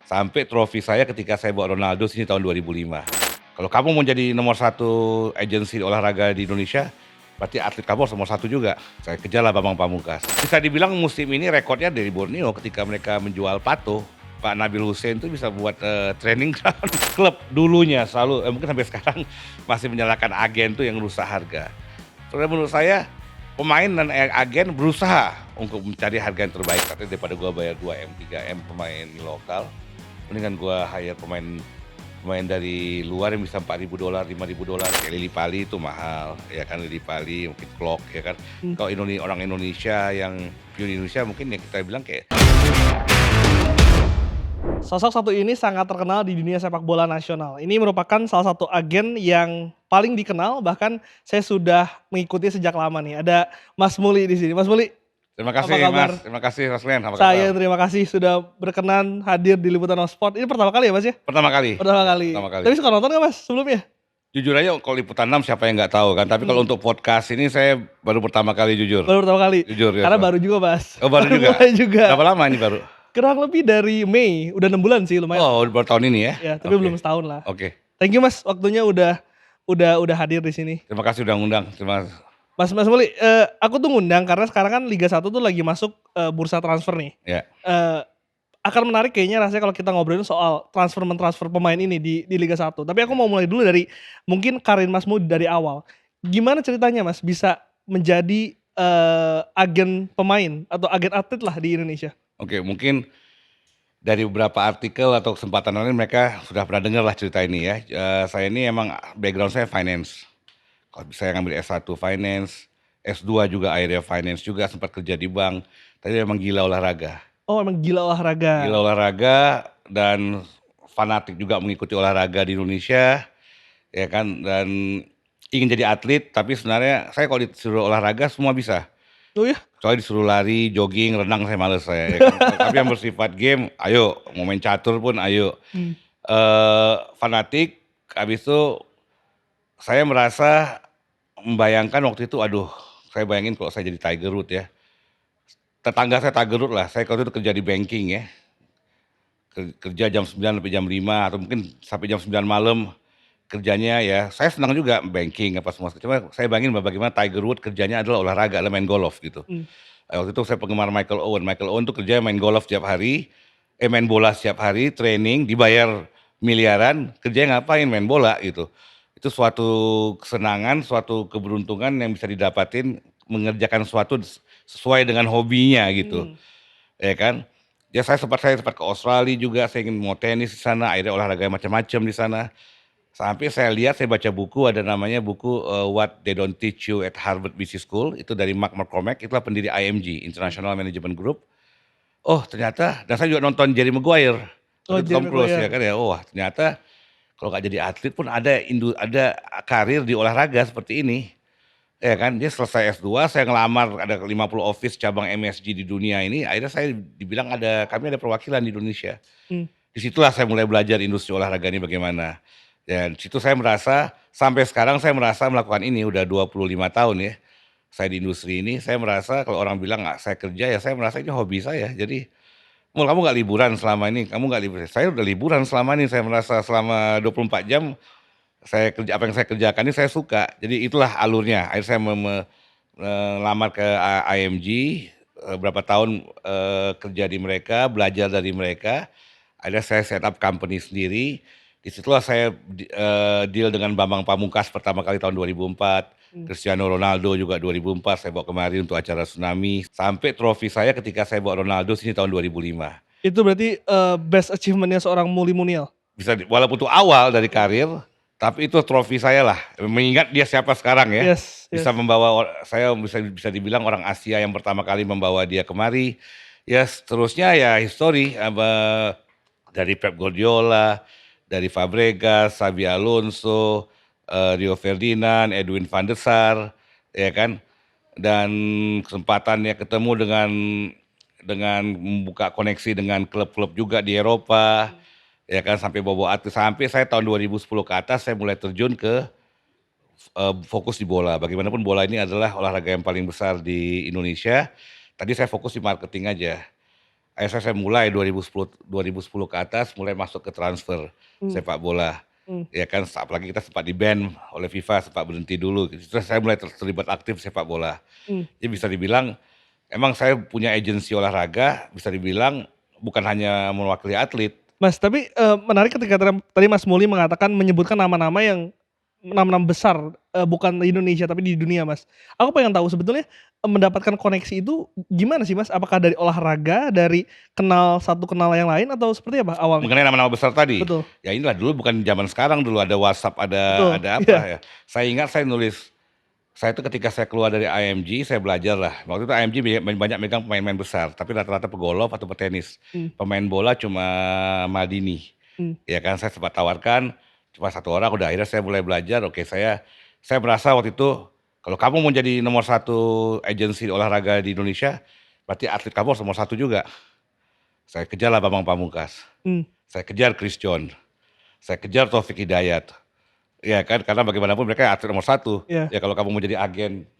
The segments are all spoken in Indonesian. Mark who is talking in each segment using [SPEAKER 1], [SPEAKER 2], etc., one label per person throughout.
[SPEAKER 1] Sampai trofi saya ketika saya bawa Ronaldo sini tahun 2005. Kalau kamu mau jadi nomor satu agensi olahraga di Indonesia, berarti atlet kamu harus nomor satu juga. Saya kejarlah Bambang Pamungkas. Bisa dibilang musim ini rekornya dari Borneo ketika mereka menjual pato. Pak Nabil Hussein itu bisa buat training ground klub dulunya selalu, mungkin sampai sekarang masih menyalahkan agen tuh yang rusak harga. Soalnya menurut saya pemain dan agen berusaha untuk mencari harga yang terbaik, tapi daripada gua bayar 2M, 3M pemain lokal, mendingan gua hire pemain dari luar yang bisa $4.000, $5.000. Kayak Lily Pali itu mahal, ya kan, Lily Pali, mungkin Klok, ya kan.
[SPEAKER 2] Mmm.
[SPEAKER 1] Kalau orang Indonesia yang pure Indonesia mungkin ya kita bilang kayak
[SPEAKER 2] Sosok satu ini sangat terkenal di dunia sepak bola nasional. Ini merupakan salah satu agen yang paling dikenal, bahkan saya sudah mengikuti sejak lama nih. Ada Mas Muli di sini. Mas Muli,
[SPEAKER 1] terima
[SPEAKER 2] apa
[SPEAKER 1] kasih
[SPEAKER 2] kabar?
[SPEAKER 1] Mas, terima kasih Roslen, apa
[SPEAKER 2] Saya
[SPEAKER 1] kabar?
[SPEAKER 2] terima kasih sudah berkenan hadir di Liputan Sport. Ini pertama kali ya Mas ya?
[SPEAKER 1] Pertama kali.
[SPEAKER 2] Pertama
[SPEAKER 1] Ya,
[SPEAKER 2] kali.
[SPEAKER 1] pertama kali.
[SPEAKER 2] Tapi suka nonton nggak Mas sebelumnya?
[SPEAKER 1] Jujur aja kalau Liputan 6 siapa yang nggak tahu kan, tapi kalau untuk podcast ini saya baru pertama kali jujur.
[SPEAKER 2] Baru pertama kali?
[SPEAKER 1] Jujur ya.
[SPEAKER 2] Karena baru juga Mas.
[SPEAKER 1] Oh baru juga?
[SPEAKER 2] Mulai juga.
[SPEAKER 1] Berapa lama ini baru?
[SPEAKER 2] Kurang lebih dari Mei, udah 6 bulan sih lumayan.
[SPEAKER 1] Oh baru tahun ini ya?
[SPEAKER 2] Ya, tapi
[SPEAKER 1] Oke.
[SPEAKER 2] belum setahun lah.
[SPEAKER 1] Oke,
[SPEAKER 2] Thank you Mas, waktunya udah hadir di sini.
[SPEAKER 1] terima kasih udah ngundang.
[SPEAKER 2] Mas Muli, aku tuh ngundang karena sekarang kan Liga 1 tuh lagi masuk bursa transfer nih.
[SPEAKER 1] Ya.
[SPEAKER 2] Akan menarik kayaknya rasanya kalau kita ngobrolin soal transfer pemain ini di Liga 1. Tapi aku mau mulai dulu dari mungkin karir Mas Muli dari awal. Gimana ceritanya Mas bisa menjadi agen pemain atau agen atlet lah di Indonesia?
[SPEAKER 1] Oke, mungkin dari beberapa artikel atau kesempatan lain mereka sudah pernah dengar lah cerita ini ya. Saya ini emang background saya finance. Kalau saya ngambil S1 finance, S2 juga akhirnya finance juga, sempat kerja di bank. Tapi emang gila olahraga.
[SPEAKER 2] Oh emang gila olahraga.
[SPEAKER 1] Gila olahraga dan fanatik juga mengikuti olahraga di Indonesia, ya kan, dan ingin jadi atlet, tapi sebenarnya saya kalau disuruh olahraga semua bisa.
[SPEAKER 2] Oh ya?
[SPEAKER 1] Kecuali disuruh lari, jogging, renang saya males saya, ya kan. Tapi yang bersifat game, ayo, mau main catur pun ayo.
[SPEAKER 2] Mmm.
[SPEAKER 1] Fanatik, habis itu saya merasa membayangkan waktu itu, aduh, saya bayangin kalau saya jadi Tiger Woods ya. Tetangga saya Tiger Woods lah, saya waktu itu kerja di banking ya. Kerja jam 9 sampai jam 5 atau mungkin sampai jam 9 malam kerjanya ya. Saya senang juga banking apa semua, cuma saya bayangin bagaimana Tiger Woods kerjanya adalah olahraga, adalah main golf gitu.
[SPEAKER 2] Mmm.
[SPEAKER 1] Waktu itu saya penggemar Michael Owen. Michael Owen tuh kerjanya main golf setiap hari, main bola setiap hari, training, dibayar miliaran, kerjanya ngapain? Main bola gitu. Itu suatu kesenangan, suatu keberuntungan yang bisa didapatin mengerjakan sesuatu sesuai dengan hobinya gitu. Ya kan? Ya saya sempat ke Australia juga, saya ingin mau tenis di sana, akhirnya olahraga macam-macam di sana. Sampai saya lihat, saya baca buku, ada namanya buku What They Don't Teach You at Harvard Business School, itu dari Mark McCormack, itulah pendiri IMG, International Management Group. Oh ternyata, dan saya juga nonton Jerry Maguire,
[SPEAKER 2] Oh,
[SPEAKER 1] itu
[SPEAKER 2] Jerry
[SPEAKER 1] Tom Cruise ya
[SPEAKER 2] Maguire.
[SPEAKER 1] kan ya, wah ternyata kalau nggak jadi atlet pun ada karir di olahraga seperti ini. Ya kan, dia selesai S2, saya ngelamar ada 50 office cabang MSG di dunia ini, akhirnya saya dibilang kami ada perwakilan di Indonesia.
[SPEAKER 2] Mmm.
[SPEAKER 1] Disitulah saya mulai belajar industri olahraga ini bagaimana. Dan situ saya merasa, sampai sekarang saya merasa melakukan ini udah 25 tahun ya. Saya di industri ini, saya merasa kalau orang bilang nggak saya kerja ya saya merasa ini hobi saya. Jadi, "Mul kamu nggak liburan selama ini? Kamu nggak liburan?" Saya udah liburan selama ini, saya merasa selama 24 jam apa yang saya kerjakan ini saya suka. Jadi itulah alurnya. Akhirnya saya melamar ke IMG, berapa tahun kerja di mereka, belajar dari mereka. Akhirnya saya set up company sendiri. Disitulah saya deal dengan Bambang Pamungkas pertama kali tahun 2004. Cristiano Ronaldo juga 2004 saya bawa kemari untuk acara Tsunami. Sampai trofi saya ketika saya bawa Ronaldo sini tahun 2005.
[SPEAKER 2] Itu berarti best achievement-nya seorang Muli Munial?
[SPEAKER 1] Walaupun itu awal dari karir, tapi itu trofi saya lah. Mengingat dia siapa sekarang ya.
[SPEAKER 2] Yes.
[SPEAKER 1] Bisa membawa, saya bisa dibilang orang Asia yang pertama kali membawa dia kemari. Ya seterusnya ya history, dari Pep Guardiola, dari Fabregas, Xabi Alonso, Rio Ferdinand, Edwin van der Sar, ya kan, dan kesempatannya ketemu dengan membuka koneksi dengan klub-klub juga di Eropa, ya kan, sampai bawa atlet, sampai saya tahun 2010 ke atas saya mulai terjun ke fokus di bola. Bagaimanapun bola ini adalah olahraga yang paling besar di Indonesia. Tadi saya fokus di marketing aja. Akhirnya saya mulai 2010 ke atas mulai masuk ke transfer
[SPEAKER 2] Mmm,
[SPEAKER 1] sepak bola.
[SPEAKER 2] mmm.
[SPEAKER 1] Ya kan, apalagi kita sempat di-ban oleh FIFA, sempat berhenti dulu, terus saya mulai terlibat aktif sepak bola.
[SPEAKER 2] Mmm.
[SPEAKER 1] Jadi bisa dibilang, emang saya punya agensi olahraga, bisa dibilang bukan hanya mewakili atlet.
[SPEAKER 2] Mas, tapi, menarik ketika tadi Mas Muli mengatakan menyebutkan nama-nama yang nama-nama besar, bukan di Indonesia tapi di dunia, Mas. Aku pengen tahu sebetulnya, mendapatkan koneksi itu gimana sih, Mas? Apakah dari olahraga, dari kenal satu kenal yang lain atau seperti apa awalnya?
[SPEAKER 1] Mengenai nama-nama besar tadi,
[SPEAKER 2] Betul,
[SPEAKER 1] ya inilah dulu bukan zaman sekarang, dulu ada WhatsApp,
[SPEAKER 2] betul,
[SPEAKER 1] ada apa
[SPEAKER 2] iya,
[SPEAKER 1] ya. Saya ingat saya nulis, saya itu ketika saya keluar dari IMG, saya belajar lah. Waktu itu IMG banyak megang pemain-pemain besar, tapi rata-rata pegolf atau petenis.
[SPEAKER 2] mmm,
[SPEAKER 1] Pemain bola cuma Maldini.
[SPEAKER 2] mmm,
[SPEAKER 1] Ya kan, saya sempat tawarkan, cuma satu orang, udah akhirnya saya mulai belajar, oke saya merasa waktu itu, kalau kamu mau jadi nomor satu agensi olahraga di Indonesia, berarti atlet kamu harus nomor satu juga. Saya kejarlah Bambang Pamungkas,
[SPEAKER 2] mmm,
[SPEAKER 1] saya kejar Chris John, saya kejar Taufik Hidayat. Ya kan, karena bagaimanapun mereka atlet nomor satu.
[SPEAKER 2] iya,
[SPEAKER 1] Ya kalau kamu mau jadi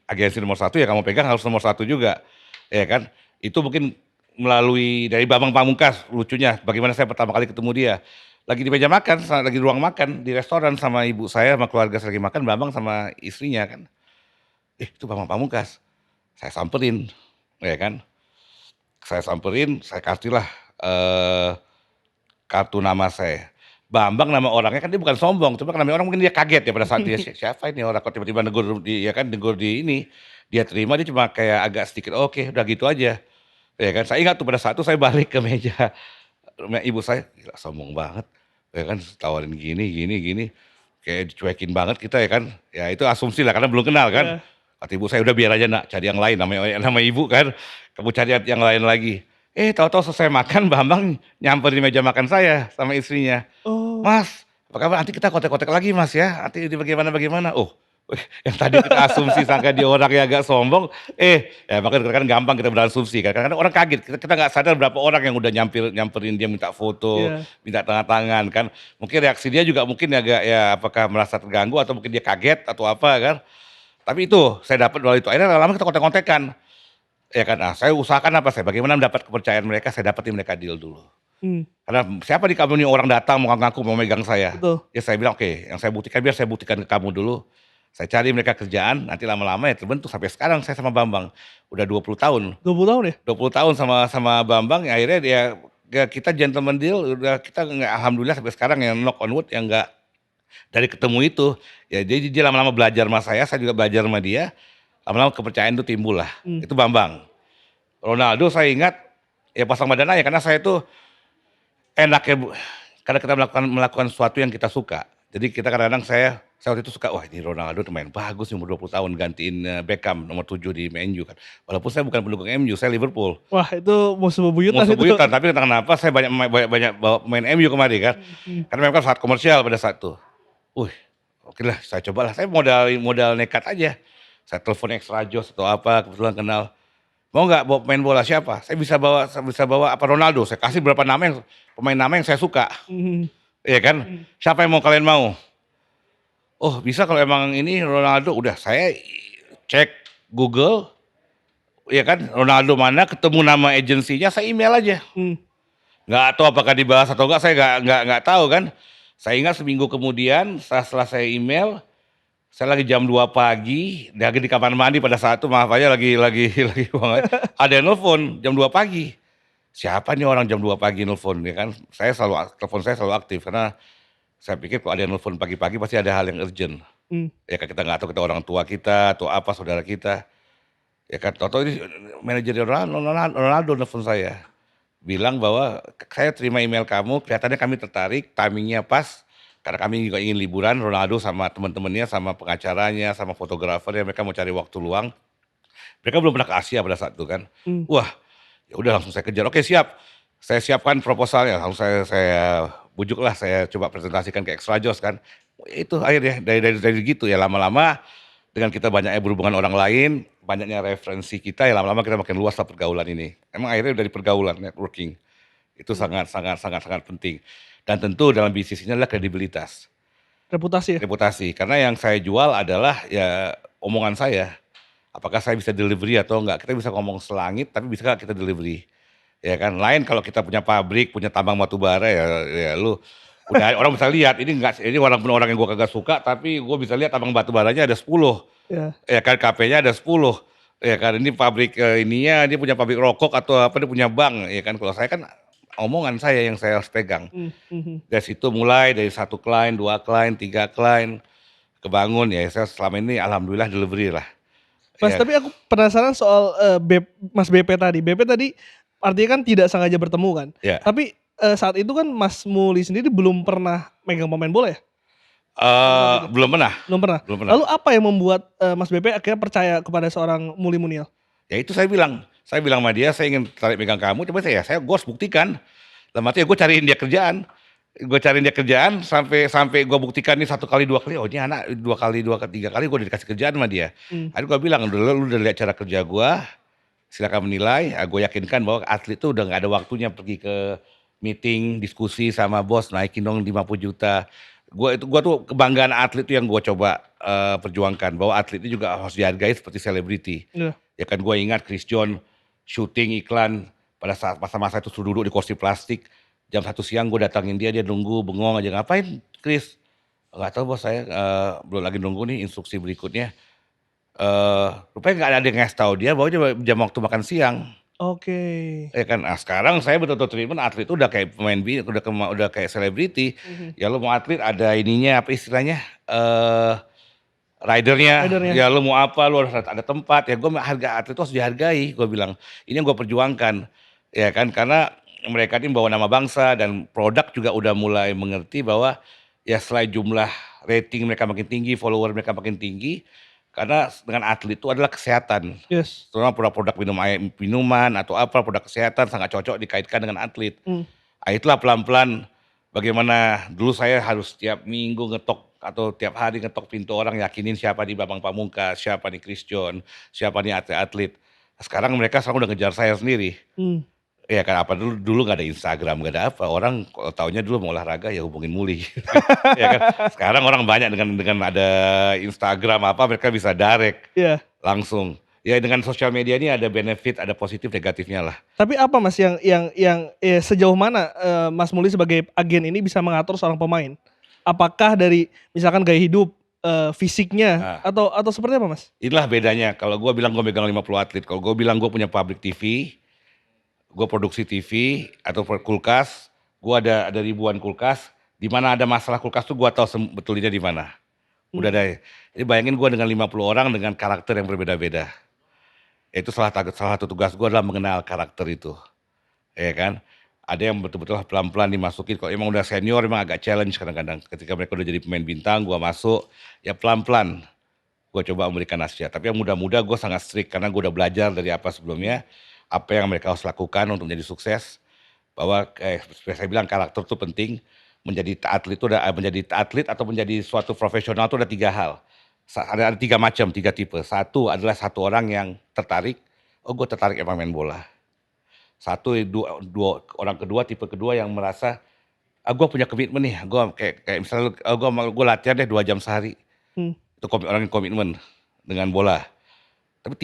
[SPEAKER 1] agensi nomor satu, ya kamu pegang harus nomor satu juga. Ya kan, itu mungkin melalui dari Bambang Pamungkas, lucunya bagaimana saya pertama kali ketemu dia. Lagi di meja makan, lagi di ruang makan, di restoran sama ibu saya, sama keluarga saya lagi makan, Bambang sama istrinya kan. Itu Bambang Pamungkas. Saya samperin, ya kan. Saya samperin, saya kasihlah, kartu nama saya. Bambang nama orangnya kan dia bukan sombong, cuma kan namanya orang mungkin dia kaget ya pada saat dia, "Siapa ini orang kok tiba-tiba negur di," ya kan, negur di ini. Dia terima, dia cuma kayak agak sedikit, "Oke, udah gitu aja." Ya kan, saya ingat tuh pada saat itu saya balik ke meja ibu saya, "Gila sombong banget." Ya kan, tawarin gini gini gini, kayak dicuekin banget kita ya kan. Ya itu asumsi lah karena belum kenal kan.
[SPEAKER 2] iya.
[SPEAKER 1] Kata ibu saya, "Udah biar aja Nak, cari yang lain," nama ibu kan, "kamu cari yang lain lagi." Tahu-tahu selesai makan Bambang nyamperin meja makan saya sama istrinya.
[SPEAKER 2] Oh,
[SPEAKER 1] "Mas, apa kabar? Nanti kita kontak-kontak lagi Mas ya, nanti di bagaimana." Oh, yang tadi kita asumsi sangka dia orangnya agak sombong, ya makanya kan gampang kita berasumsi kan, kadang-kadang orang kaget, kita nggak sadar berapa orang yang udah nyamperin dia minta foto,
[SPEAKER 2] iya,
[SPEAKER 1] minta tanda tangan kan. Mungkin reaksi dia juga mungkin agak ya apakah merasa terganggu atau mungkin dia kaget atau apa kan. Tapi itu saya dapat melalui itu, akhirnya lama-lama kita kontak-kontakan, ya kan. Nah, saya usahakan apa, saya bagaimana mendapat kepercayaan mereka, saya dapetin mereka deal dulu.
[SPEAKER 2] mmm,
[SPEAKER 1] Karena siapa di kamu nih orang datang mau ngaku mau megang saya.
[SPEAKER 2] betul,
[SPEAKER 1] Ya saya bilang, "Oke, yang saya buktikan biar saya buktikan ke kamu dulu." Saya cari mereka kerjaan, nanti lama-lama ya terbentuk sampai sekarang saya sama Bambang. Udah 20 tahun,
[SPEAKER 2] 20 tahun ya?
[SPEAKER 1] 20 tahun sama Bambang, ya akhirnya dia ya kita gentleman deal, udah kita nggak, alhamdulillah sampai sekarang yang knock on wood yang nggak dari ketemu itu. Ya jadi dia lama-lama belajar sama saya juga belajar sama dia, lama-lama kepercayaan itu timbul lah,
[SPEAKER 2] Mmm,
[SPEAKER 1] itu Bambang. Ronaldo saya ingat, ya pasang badan aja karena saya tuh enaknya karena kita melakukan sesuatu yang kita suka. Jadi kita kadang-kadang saya waktu itu suka, "Wah ini Ronaldo main bagus nih umur 20 tahun gantiin, Beckham nomor 7 di MU kan." Walaupun saya bukan pendukung MU, saya Liverpool.
[SPEAKER 2] wah itu musuh bebuyutan
[SPEAKER 1] Musuh
[SPEAKER 2] itu.
[SPEAKER 1] buyutan, tapi entah kenapa saya banyak bawa pemain MU kemari kan.
[SPEAKER 2] Mhm,
[SPEAKER 1] Karena memang sangat komersial pada saat itu. Wih, okelah saya cobalah, saya modal nekat aja. Saya telepon Extra Joss atau apa, kebetulan kenal, "Mau nggak bawa pemain bola?" "Siapa?" "Saya bisa bawa apa, Ronaldo." Saya kasih beberapa pemain nama yang saya suka,
[SPEAKER 2] mhm,
[SPEAKER 1] iya kan.
[SPEAKER 2] mhm,
[SPEAKER 1] "Siapa yang kalian mau?" "Oh bisa kalau emang ini Ronaldo." Udah saya cek Google, ya kan, Ronaldo mana, ketemu nama agensinya, saya email aja.
[SPEAKER 2] mmm,
[SPEAKER 1] Nggak tahu apakah dibahas atau enggak, saya nggak tahu kan. Saya ingat seminggu kemudian setelah saya email, saya lagi jam 2 pagi, lagi di kamar mandi pada saat itu, maaf aja lagi lagi buang air, ada yang nelfon jam 2 pagi. Siapa nih orang jam 2 pagi nelfon, ya kan. Telepon saya selalu aktif karena saya pikir kalau ada yang nelfon pagi-pagi pasti ada hal yang urgent.
[SPEAKER 2] mmm,
[SPEAKER 1] Ya kan kita nggak tahu kita orang tua kita atau apa, saudara kita. Ya kan, tahu-tahu ini manajernya Ronaldo nelfon saya. Bilang bahwa, "Saya terima email kamu, kelihatannya kami tertarik, timing-nya pas, karena kami juga ingin liburan, Ronaldo sama teman-temannya, sama pengacaranya, sama fotografernya, mereka mau cari waktu luang." Mereka belum pernah ke Asia pada saat itu kan.
[SPEAKER 2] mmm,
[SPEAKER 1] Wah, ya udah langsung saya kejar, "Oke siap." Saya siapkan proposalnya, langsung saya bujuklah, saya coba presentasikan ke Extra Joss kan. Itu akhirnya dari gitu ya lama-lama dengan kita banyaknya berhubungan orang lain, banyaknya referensi kita, ya lama-lama kita makin luaslah pergaulan ini. Emang akhirnya dari pergaulan, networking, itu
[SPEAKER 2] mmm,
[SPEAKER 1] sangat sangat sangat sangat penting. Dan tentu dalam bisnis ini adalah kredibilitas,
[SPEAKER 2] reputasi ya?
[SPEAKER 1] reputasi. Karena yang saya jual adalah ya omongan saya. Apakah saya bisa delivery atau enggak, kita bisa ngomong selangit tapi bisa nggak kita delivery. Ya kan, lain kalau kita punya pabrik, punya tambang batu bara ya lu udah orang bisa lihat ini walaupun orang yang gua kagak suka, tapi gua bisa lihat tambang batu baranya ada 10,
[SPEAKER 2] Iya.
[SPEAKER 1] ya kan, KP-nya ada 10, ya kan, ini pabrik, ininya dia punya pabrik rokok atau apa, dia punya bank, ya kan. Kalau saya kan omongan saya yang saya harus pegang.
[SPEAKER 2] Mhm.
[SPEAKER 1] Dari situ mulai dari satu klien, 2 klien, 3 klien, kebangun ya saya selama ini alhamdulillah delivery lah,
[SPEAKER 2] Mas,
[SPEAKER 1] ya.
[SPEAKER 2] tapi aku penasaran soal, Mas BP tadi. BP tadi artinya kan tidak sengaja bertemu kan?
[SPEAKER 1] Ya.
[SPEAKER 2] Tapi, saat itu kan Mas Muli sendiri belum pernah megang pemain bola ya? Pada saat itu?
[SPEAKER 1] Belum pernah
[SPEAKER 2] Belum pernah?
[SPEAKER 1] belum pernah.
[SPEAKER 2] Lalu apa yang membuat, Mas BP akhirnya percaya kepada seorang Muli Munial?
[SPEAKER 1] Ya itu saya bilang sama dia, "Saya ingin tarik pegang kamu, coba gua harus buktikan." Dalam arti ya gue cariin dia kerjaan sampai sampai gue buktikan nih 1 kali, 2 kali, oh ini anak 2 kali, 3 kali gue udah dikasih kerjaan sama dia.
[SPEAKER 2] Mmm.
[SPEAKER 1] Akhirnya gue bilang, "Lu udah lihat cara kerja gue, silakan menilai." Gue yakinkan bahwa atlet tuh udah nggak ada waktunya pergi ke meeting, diskusi sama bos, "Naikin dong 50 juta." Gua tuh kebanggaan atlet tuh yang gue coba, perjuangkan, bahwa atlet itu juga harus dihargai seperti selebriti.
[SPEAKER 2] Iya.
[SPEAKER 1] Ya kan gue ingat Chris John syuting iklan pada saat masa-masa itu suruh duduk di kursi plastik, jam 1 siang gue datangin dia nunggu bengong aja, "Ngapain Chris?" "Nggak tahu bos saya, belum lagi nunggu nih instruksi berikutnya." Rupanya nggak ada yang ngasih tahu dia bahwa jam waktu makan siang,
[SPEAKER 2] Oke.
[SPEAKER 1] ya kan. Nah sekarang saya betul-betul treatment atlet itu udah kayak pemain udah kayak selebriti,
[SPEAKER 2] Mhm.
[SPEAKER 1] ya lu mau atlet ada ininya apa istilahnya, ridernya,
[SPEAKER 2] Rider-nya.
[SPEAKER 1] ya lu mau apa, lu harus ada tempat, ya harga atlet itu harus dihargai, gue bilang. Ini yang gue perjuangkan, ya kan, karena mereka ini bawa nama bangsa dan produk juga udah mulai mengerti bahwa ya selain jumlah rating mereka makin tinggi, follower mereka makin tinggi, karena dengan atlet itu adalah kesehatan.
[SPEAKER 2] Yes.
[SPEAKER 1] Terutama produk-produk minuman atau apa, produk kesehatan sangat cocok dikaitkan dengan atlet.
[SPEAKER 2] Mmm.
[SPEAKER 1] Itulah pelan-pelan bagaimana dulu saya harus tiap minggu ngetok atau tiap hari ngetok pintu orang yakinin siapa nih Bambang Pamungkas, siapa nih Chris John, siapa nih atlet-atlet. Sekarang mereka sekarang udah ngejar saya sendiri.
[SPEAKER 2] Mmm.
[SPEAKER 1] Ya kan apa dulu dulu nggak ada Instagram, nggak ada apa, orang kalau taunya dulu mau olahraga ya hubungin Muli, ya kan. Sekarang orang banyak dengan ada Instagram apa mereka bisa direct,
[SPEAKER 2] Iya.
[SPEAKER 1] langsung. Ya dengan sosial media ini ada benefit, ada positif negatifnya lah.
[SPEAKER 2] Tapi apa Mas sejauh mana, Mas Muli sebagai agen ini bisa mengatur seorang pemain? Apakah dari misalkan gaya hidup, fisiknya
[SPEAKER 1] Nah,
[SPEAKER 2] atau seperti apa Mas?
[SPEAKER 1] inilah bedanya kalau gue bilang gue megang 50 atlet, kalau gue bilang gue punya pabrik TV, gue produksi TV atau kulkas, gue ada ribuan kulkas, di mana ada masalah kulkas tuh gue tahu sebetulnya di mana. Udah
[SPEAKER 2] Mmm.
[SPEAKER 1] deh. Jadi bayangin gue dengan 50 orang dengan karakter yang berbeda-beda. Itu salah satu tugas gue adalah mengenal karakter itu, ya kan. Ada yang betul-betul pelan-pelan dimasukin, kalau emang udah senior emang agak challenge kadang-kadang. Ketika mereka udah jadi pemain bintang, gue masuk, ya pelan-pelan gue coba memberikan nasihat. Tapi yang muda-muda gue sangat strict karena gue udah belajar dari apa sebelumnya, apa yang mereka harus lakukan untuk menjadi sukses. Bahwa seperti saya bilang karakter itu penting, menjadi atlet atau menjadi suatu profesional itu ada 3 hal. Ada 3 macam, 3 tipe. Satu adalah satu orang yang tertarik, "Oh gue tertarik emang main bola." Satu, dua dua orang kedua, tipe kedua yang merasa, gue punya komitmen nih, gue kayak misalnya, gue latihan deh 2 jam sehari."
[SPEAKER 2] Mmm.
[SPEAKER 1] Itu orang yang komitmen dengan bola. Tapi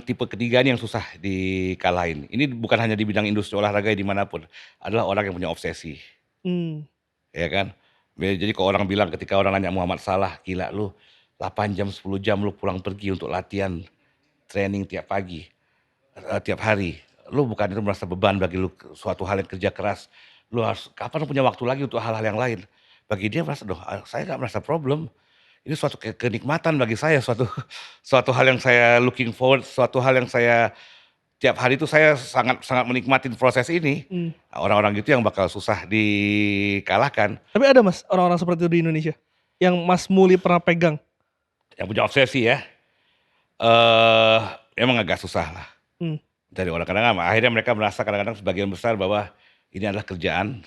[SPEAKER 1] tipe ketiga ini yang susah dikalahin. Ini bukan hanya di bidang industri olahraga ya, di manapun, adalah orang yang punya obsesi,
[SPEAKER 2] Mmm.
[SPEAKER 1] ya kan. Jadi kalau orang bilang ketika orang nanya Muhammad Salah, "Gila lu 8 jam, 10 jam lu pulang pergi untuk latihan, training tiap pagi, tiap hari. Lu bukan itu merasa beban bagi lu suatu hal yang kerja keras, lu harus kapan lu punya waktu lagi untuk hal-hal yang lain?" Bagi dia merasa, "Loh, saya nggak merasa problem. Ini suatu kenikmatan bagi saya, suatu suatu hal yang saya looking forward, suatu hal yang saya tiap hari itu saya sangat sangat menikmati proses ini."
[SPEAKER 2] Mmm.
[SPEAKER 1] Nah, orang-orang gitu yang bakal susah dikalahkan,
[SPEAKER 2] Tapi ada Mas orang-orang seperti itu di Indonesia? Yang Mas Muli pernah pegang?
[SPEAKER 1] yang punya obsesi ya, eee, emang agak susah lah
[SPEAKER 2] Mmm.
[SPEAKER 1] dari orang. Kadang-kadang akhirnya mereka merasa kadang-kadang sebagian besar bahwa ini adalah kerjaan.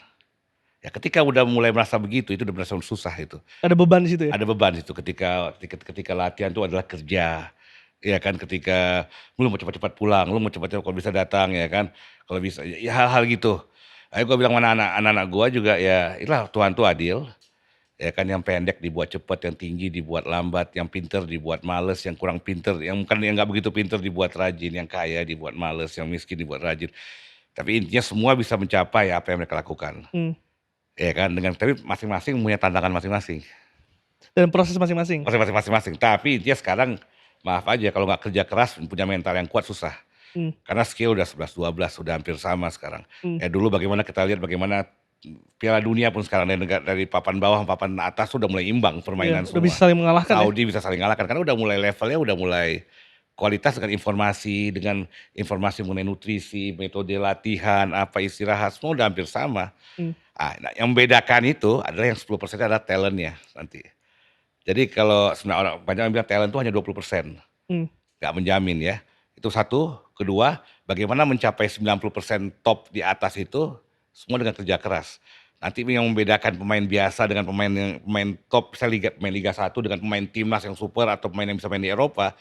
[SPEAKER 1] Ya ketika udah mulai merasa begitu, itu udah merasa susah itu.
[SPEAKER 2] Ada beban di situ ya?
[SPEAKER 1] Ada beban itu ketika latihan itu adalah kerja, ya kan, ketika lu mau cepat-cepat pulang, lu mau cepat-cepat kalau bisa datang, ya kan, kalau bisa ya hal-hal gitu. Akhirnya gua bilang sama anak-anak gua juga, ya inilah Tuhan tuh adil, ya kan, yang pendek dibuat cepat, yang tinggi dibuat lambat, yang pinter dibuat males, yang kurang pinter, yang nggak begitu pinter dibuat rajin, yang kaya dibuat males, yang miskin dibuat rajin. Tapi intinya semua bisa mencapai apa yang mereka lakukan,
[SPEAKER 2] Mmm,
[SPEAKER 1] ya kan, tapi masing-masing punya tantangan masing-masing.
[SPEAKER 2] dan proses masing-masing?
[SPEAKER 1] Masing-masing, tapi intinya sekarang maaf aja kalau nggak kerja keras punya mental yang kuat susah.
[SPEAKER 2] Mmm,
[SPEAKER 1] Karena skill udah 11, 12 udah hampir sama sekarang.
[SPEAKER 2] mmm,
[SPEAKER 1] Dulu bagaimana kita lihat bagaimana Piala Dunia pun sekarang dari papan bawah, papan atas sudah mulai imbang
[SPEAKER 2] iya,
[SPEAKER 1] permainan
[SPEAKER 2] udah bisa
[SPEAKER 1] semua.
[SPEAKER 2] saling mengalahkan ya?
[SPEAKER 1] Saudi bisa saling ngalahkan karena udah mulai levelnya udah mulai kualitas dengan informasi mengenai nutrisi, metode latihan, apa istirahat, semua udah hampir sama.
[SPEAKER 2] Mmm,
[SPEAKER 1] Nah, yang membedakan itu adalah yang 10% adalah talent-nya nanti. Jadi kalau sebenarnya banyak orang bilang talent itu hanya 20%.
[SPEAKER 2] mmm,
[SPEAKER 1] Nggak menjamin ya. Itu satu, kedua, bagaimana mencapai 90% top di atas itu semua dengan kerja keras. Nanti yang membedakan pemain biasa dengan pemain top, misalnya pemain Liga 1 dengan pemain timnas yang super atau pemain yang bisa main di Eropa,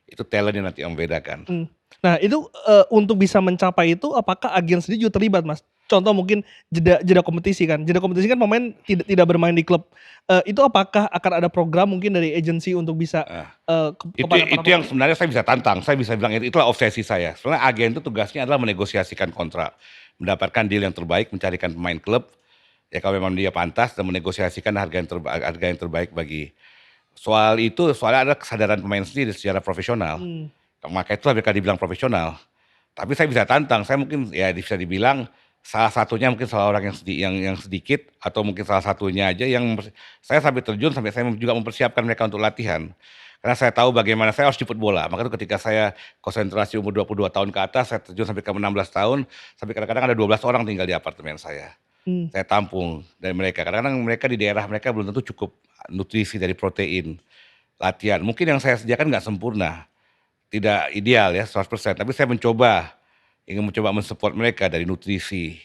[SPEAKER 1] itu talent-nya nanti yang membedakan.
[SPEAKER 2] mmm. Nah itu, untuk bisa mencapai itu apakah agen sendiri juga terlibat, Mas? Contoh mungkin jeda jeda kompetisi kan pemain tidak bermain di klub, itu apakah akan ada program mungkin dari agensi untuk bisa,
[SPEAKER 1] Nah, itu
[SPEAKER 2] kepada para
[SPEAKER 1] itu yang
[SPEAKER 2] pemain?
[SPEAKER 1] sebenarnya saya bisa tantang, saya bisa bilang itulah obsesi saya. Sebenarnya agen itu tugasnya adalah menegosiasikan kontrak, mendapatkan deal yang terbaik, mencarikan pemain klub, ya kalau memang dia pantas dan menegosiasikan harga yang terbaik bagi. Soal itu, soalnya ada kesadaran pemain sendiri secara profesional.
[SPEAKER 2] Mmm,
[SPEAKER 1] Maka itulah mereka dibilang profesional. Tapi saya bisa tantang, saya mungkin ya bisa dibilang salah satunya mungkin salah orang yang sedikit atau mungkin salah satunya aja saya sampai terjun sampai saya juga mempersiapkan mereka untuk latihan. Karena saya tahu bagaimana saya harus jemput bola. Maka itu ketika saya konsentrasi umur 22 tahun ke atas, saya terjun sampai ke 16 tahun, sampai kadang-kadang ada 12 orang tinggal di apartemen saya.
[SPEAKER 2] mmm,
[SPEAKER 1] Saya tampung dari mereka. Kadang-kadang mereka di daerah mereka belum tentu cukup nutrisi dari protein, latihan. Mungkin yang saya sediakan nggak sempurna, tidak ideal ya 100%, tapi saya ingin mencoba men-support mereka dari nutrisi,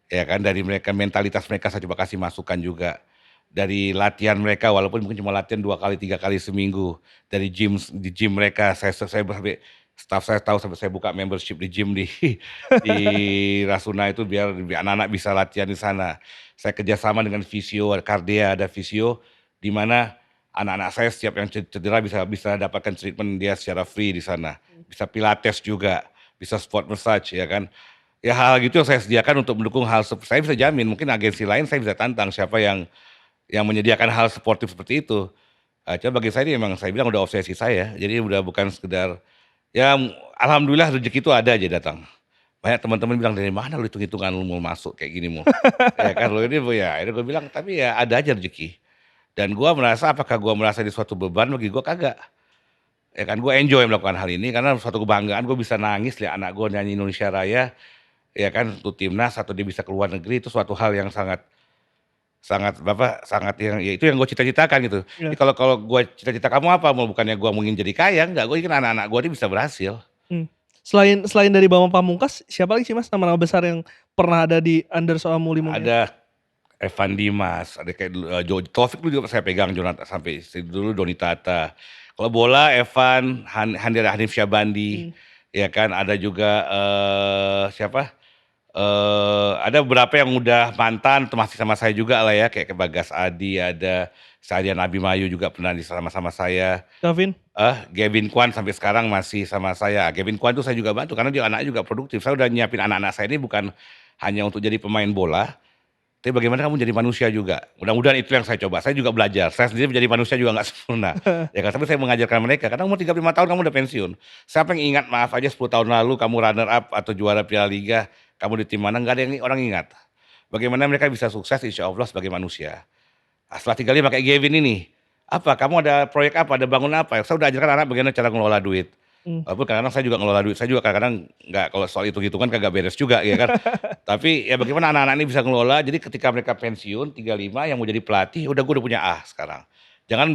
[SPEAKER 1] ya kan, dari mereka mentalitas mereka saya coba kasih masukan juga. Dari latihan mereka walaupun mungkin cuma latihan 2 kali, 3 kali seminggu, di gym mereka saya sampai staf saya tahu sampai saya buka membership di gym di Rasuna itu biar anak-anak bisa latihan di sana. Saya kerjasama dengan fisio, Kardea ada fisio, di mana anak-anak saya setiap yang cedera bisa dapatkan treatment dia secara free di sana. Bisa pilates juga, bisa sport massage ya kan. Ya hal gitu yang saya sediakan untuk mendukung saya bisa jamin mungkin agensi lain saya bisa tantang siapa yang menyediakan hal sportif seperti itu. Cuma bagi saya ini memang saya bilang udah obsesi saya, jadi udah bukan sekedar ya alhamdulillah rezeki itu ada aja datang. Banyak teman-teman bilang, "Dari mana lu hitung-hitungan lu mau masuk kayak gini mau?" Ya kan, lu ini ya akhirnya gue bilang, "Tapi ya ada aja rezeki." Dan gua merasa apakah gua merasa ini suatu beban, bagi gua kagak. Ya kan, gua enjoy melakukan hal ini karena suatu kebanggaan gua bisa nangis lihat anak gua nyanyi Indonesia Raya, ya kan, untuk timnas atau dia bisa ke luar negeri itu suatu hal yang sangat sangat sangat yang ya itu yang gua cita-citakan gitu. Jadi
[SPEAKER 2] iya,
[SPEAKER 1] kalau gua cita-cita kamu apa? Bukannya gua ingin jadi kaya, enggak, gua ingin anak-anak gua ini bisa berhasil.
[SPEAKER 2] mmm. Selain dari Bambang Pamungkas, siapa lagi sih, Mas, nama-nama besar yang pernah ada di under Soal Muli mungkin?
[SPEAKER 1] Ada Evan Dimas, ada kayak dulu, Taufik dulu juga saya pegang sampai dulu Doni Tata. Kalau bola Evan, Hanif Syabandi,
[SPEAKER 2] Mmm,
[SPEAKER 1] ya kan, ada juga, siapa, ada beberapa yang udah mantan atau masih sama saya juga lah ya, kayak Bagas Adi, ada Sadian Abimayu juga pernah sama-sama saya,
[SPEAKER 2] Gavin?
[SPEAKER 1] Gavin Kwan sampai sekarang masih sama saya. Gavin Kwan tuh saya juga bantu karena dia anaknya juga produktif. Saya udah nyiapin anak-anak saya ini bukan hanya untuk jadi pemain bola, tapi bagaimana kamu jadi manusia juga. Mudah-mudahan itu yang saya coba. Saya juga belajar. Saya sendiri menjadi manusia juga nggak sempurna. Ya kan, tapi saya mengajarkan mereka. Karena umur 35 tahun kamu udah pensiun. Siapa yang ingat maaf aja 10 tahun lalu kamu runner up atau juara Piala Liga, kamu di tim mana, nggak ada yang orang ingat. Bagaimana mereka bisa sukses insya Allah sebagai manusia. Setelah 3 lima kayak Gavin ini, apa, kamu ada proyek apa, ada bangun apa, saya udah ajarkan anak bagaimana cara ngelola duit.
[SPEAKER 2] Mmm,
[SPEAKER 1] Walaupun kadang-kadang saya juga ngelola duit, saya juga kadang-kadang nggak kalau soal hitung-hitungan kagak beres juga ya kan. Tapi ya bagaimana anak-anak ini bisa ngelola, jadi ketika mereka pensiun 35 yang mau jadi pelatih, udah gue udah punya A sekarang. Jangan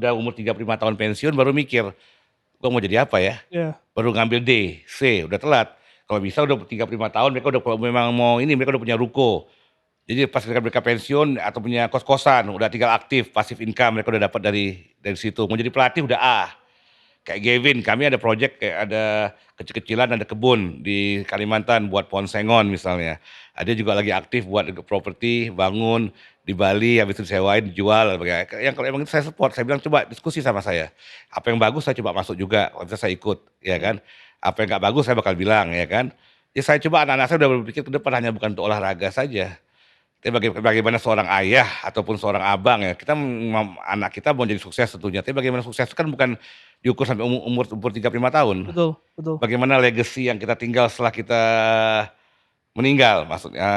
[SPEAKER 1] udah umur 35 tahun pensiun baru mikir, gue mau jadi apa ya?
[SPEAKER 2] iya,
[SPEAKER 1] Baru ngambil D, C, udah telat. Kalau bisa udah 35 tahun mereka udah kalau memang mau ini mereka udah punya ruko. Jadi pas mereka pensiun atau punya kos-kosan, udah tinggal aktif, passive income mereka udah dapat dari situ. Mau jadi pelatih udah A. Kayak Gavin, kami ada project kayak ada kecil-kecilan, ada kebun di Kalimantan buat pohon sengon misalnya. Ada juga lagi aktif buat properti, bangun di Bali, habis itu disewain, dijual. Yang kalau emang itu saya support, saya bilang coba diskusi sama saya. Apa yang bagus saya coba masuk juga, kalau bisa saya ikut, ya
[SPEAKER 2] mmm,
[SPEAKER 1] kan. Apa yang nggak bagus saya bakal bilang, ya kan. Ya saya coba anak-anak saya udah berpikir ke depan hanya bukan untuk olahraga saja. Tapi bagaimana seorang ayah ataupun seorang abang ya, kita anak kita mau jadi sukses tentunya, tapi bagaimana sukses itu kan bukan diukur sampai umur 35 tahun.
[SPEAKER 2] Betul betul.
[SPEAKER 1] Bagaimana legacy yang kita tinggal setelah kita meninggal, maksudnya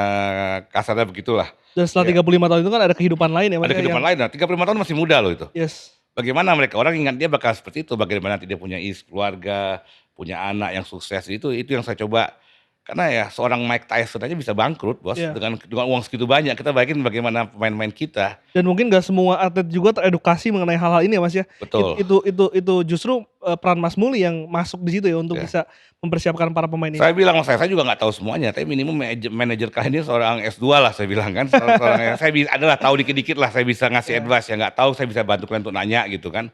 [SPEAKER 1] kasarnya begitulah.
[SPEAKER 2] Dan setelah
[SPEAKER 1] Ya,
[SPEAKER 2] 35 tahun itu kan ada kehidupan lain ya Mas
[SPEAKER 1] ada
[SPEAKER 2] ya
[SPEAKER 1] kehidupan
[SPEAKER 2] yang
[SPEAKER 1] lain, nah 35 tahun masih muda loh itu.
[SPEAKER 2] yes.
[SPEAKER 1] Bagaimana mereka orang ingat dia bakal seperti itu, bagaimana nanti dia punya keluarga, punya anak yang sukses, itu yang saya coba. Karena ya seorang Mike Tyson aja bisa bangkrut Bos,
[SPEAKER 2] Iya.
[SPEAKER 1] dengan uang segitu banyak, kita bayangin bagaimana pemain-pemain kita.
[SPEAKER 2] Dan mungkin nggak semua atlet juga teredukasi mengenai hal-hal ini ya Mas ya.
[SPEAKER 1] Betul,
[SPEAKER 2] Itu justru, peran Mas Muli yang masuk di situ ya untuk
[SPEAKER 1] ya.
[SPEAKER 2] bisa mempersiapkan para pemain ini.
[SPEAKER 1] Saya bilang saya juga nggak tahu semuanya, tapi minimum manajer kalian ini seorang S2 lah saya bilang kan, seorang yang saya adalah tahu dikit-dikit lah, saya bisa ngasih
[SPEAKER 2] Iya.
[SPEAKER 1] advice, yang nggak tahu saya bisa bantu kalian untuk nanya gitu kan.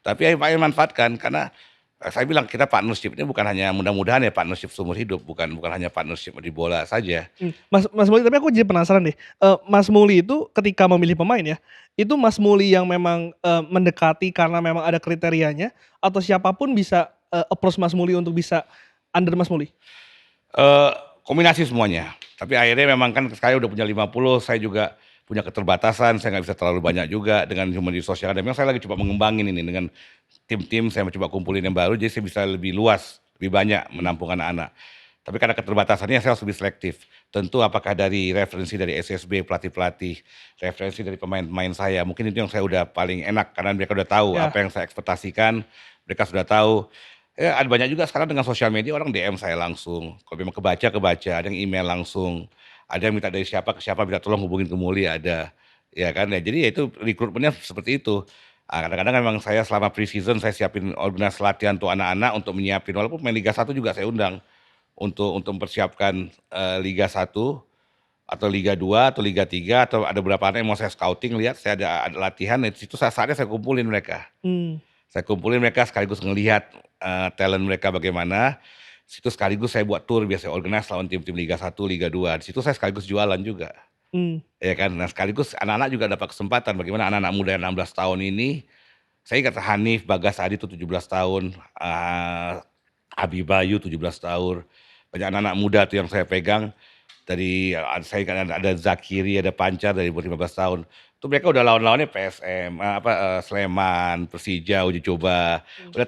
[SPEAKER 1] Tapi ya ayo manfaatkan karena, saya bilang kita partnership ini bukan hanya mudah-mudahan ya partnership seumur hidup, bukan hanya partnership di bola saja.
[SPEAKER 2] Mas Mas Muli tapi aku jadi penasaran deh, Mas Muli itu ketika memilih pemain ya, itu Mas Muli yang memang, mendekati karena memang ada kriterianya atau siapapun bisa, approach Mas Muli untuk bisa under Mas Muli?
[SPEAKER 1] Eee, Kombinasi semuanya, tapi akhirnya memang kan saya udah punya 50, saya juga punya keterbatasan, saya nggak bisa terlalu banyak juga dengan cuma di sosial dan memang saya lagi coba mengembangin ini dengan tim-tim, saya mencoba kumpulin yang baru jadi saya bisa lebih luas, lebih banyak menampung anak-anak. Tapi karena keterbatasannya saya harus lebih selektif. Tentu apakah dari referensi dari SSB, pelatih-pelatih, referensi dari pemain-pemain saya, mungkin itu yang saya udah paling enak karena mereka udah tahu
[SPEAKER 2] Ya,
[SPEAKER 1] apa yang saya ekspektasikan, mereka sudah tahu. Ada banyak juga sekarang dengan sosial media orang DM saya langsung, kalau memang kebaca, ada yang email langsung, ada yang minta dari siapa ke siapa minta tolong hubungin ke Muli ada, ya kan ya. Jadi ya itu rekrutmennya seperti itu. Kadang-kadang memang saya selama pre-season saya siapin organisasi latihan untuk anak-anak untuk menyiapin walaupun main Liga 1 juga saya undang, untuk mempersiapkan, Liga 1 atau Liga 2 atau Liga 3 atau ada beberapa anak yang mau saya scouting lihat saya ada latihan, di situ saatnya saya kumpulin mereka.
[SPEAKER 2] mmm,
[SPEAKER 1] Saya kumpulin mereka sekaligus ngelihat, talent mereka bagaimana, situ sekaligus saya buat tour biasanya organize lawan tim-tim Liga 1 Liga 2 di situ saya sekaligus jualan juga,
[SPEAKER 2] mmm,
[SPEAKER 1] ya kan. Nah sekaligus anak-anak juga dapat kesempatan bagaimana anak-anak muda yang 16 tahun ini, saya ingat Hanif, Bagas Adi itu 17 tahun, Abi Bayu 17 tahun, banyak anak-anak muda tuh yang saya pegang, dari saya ingat ada Zakiri, ada Pancar dari umur 15 tahun. Itu mereka udah lawan-lawannya PSM, Sleman, Persija, uji coba.
[SPEAKER 2] mmm,
[SPEAKER 1] Udah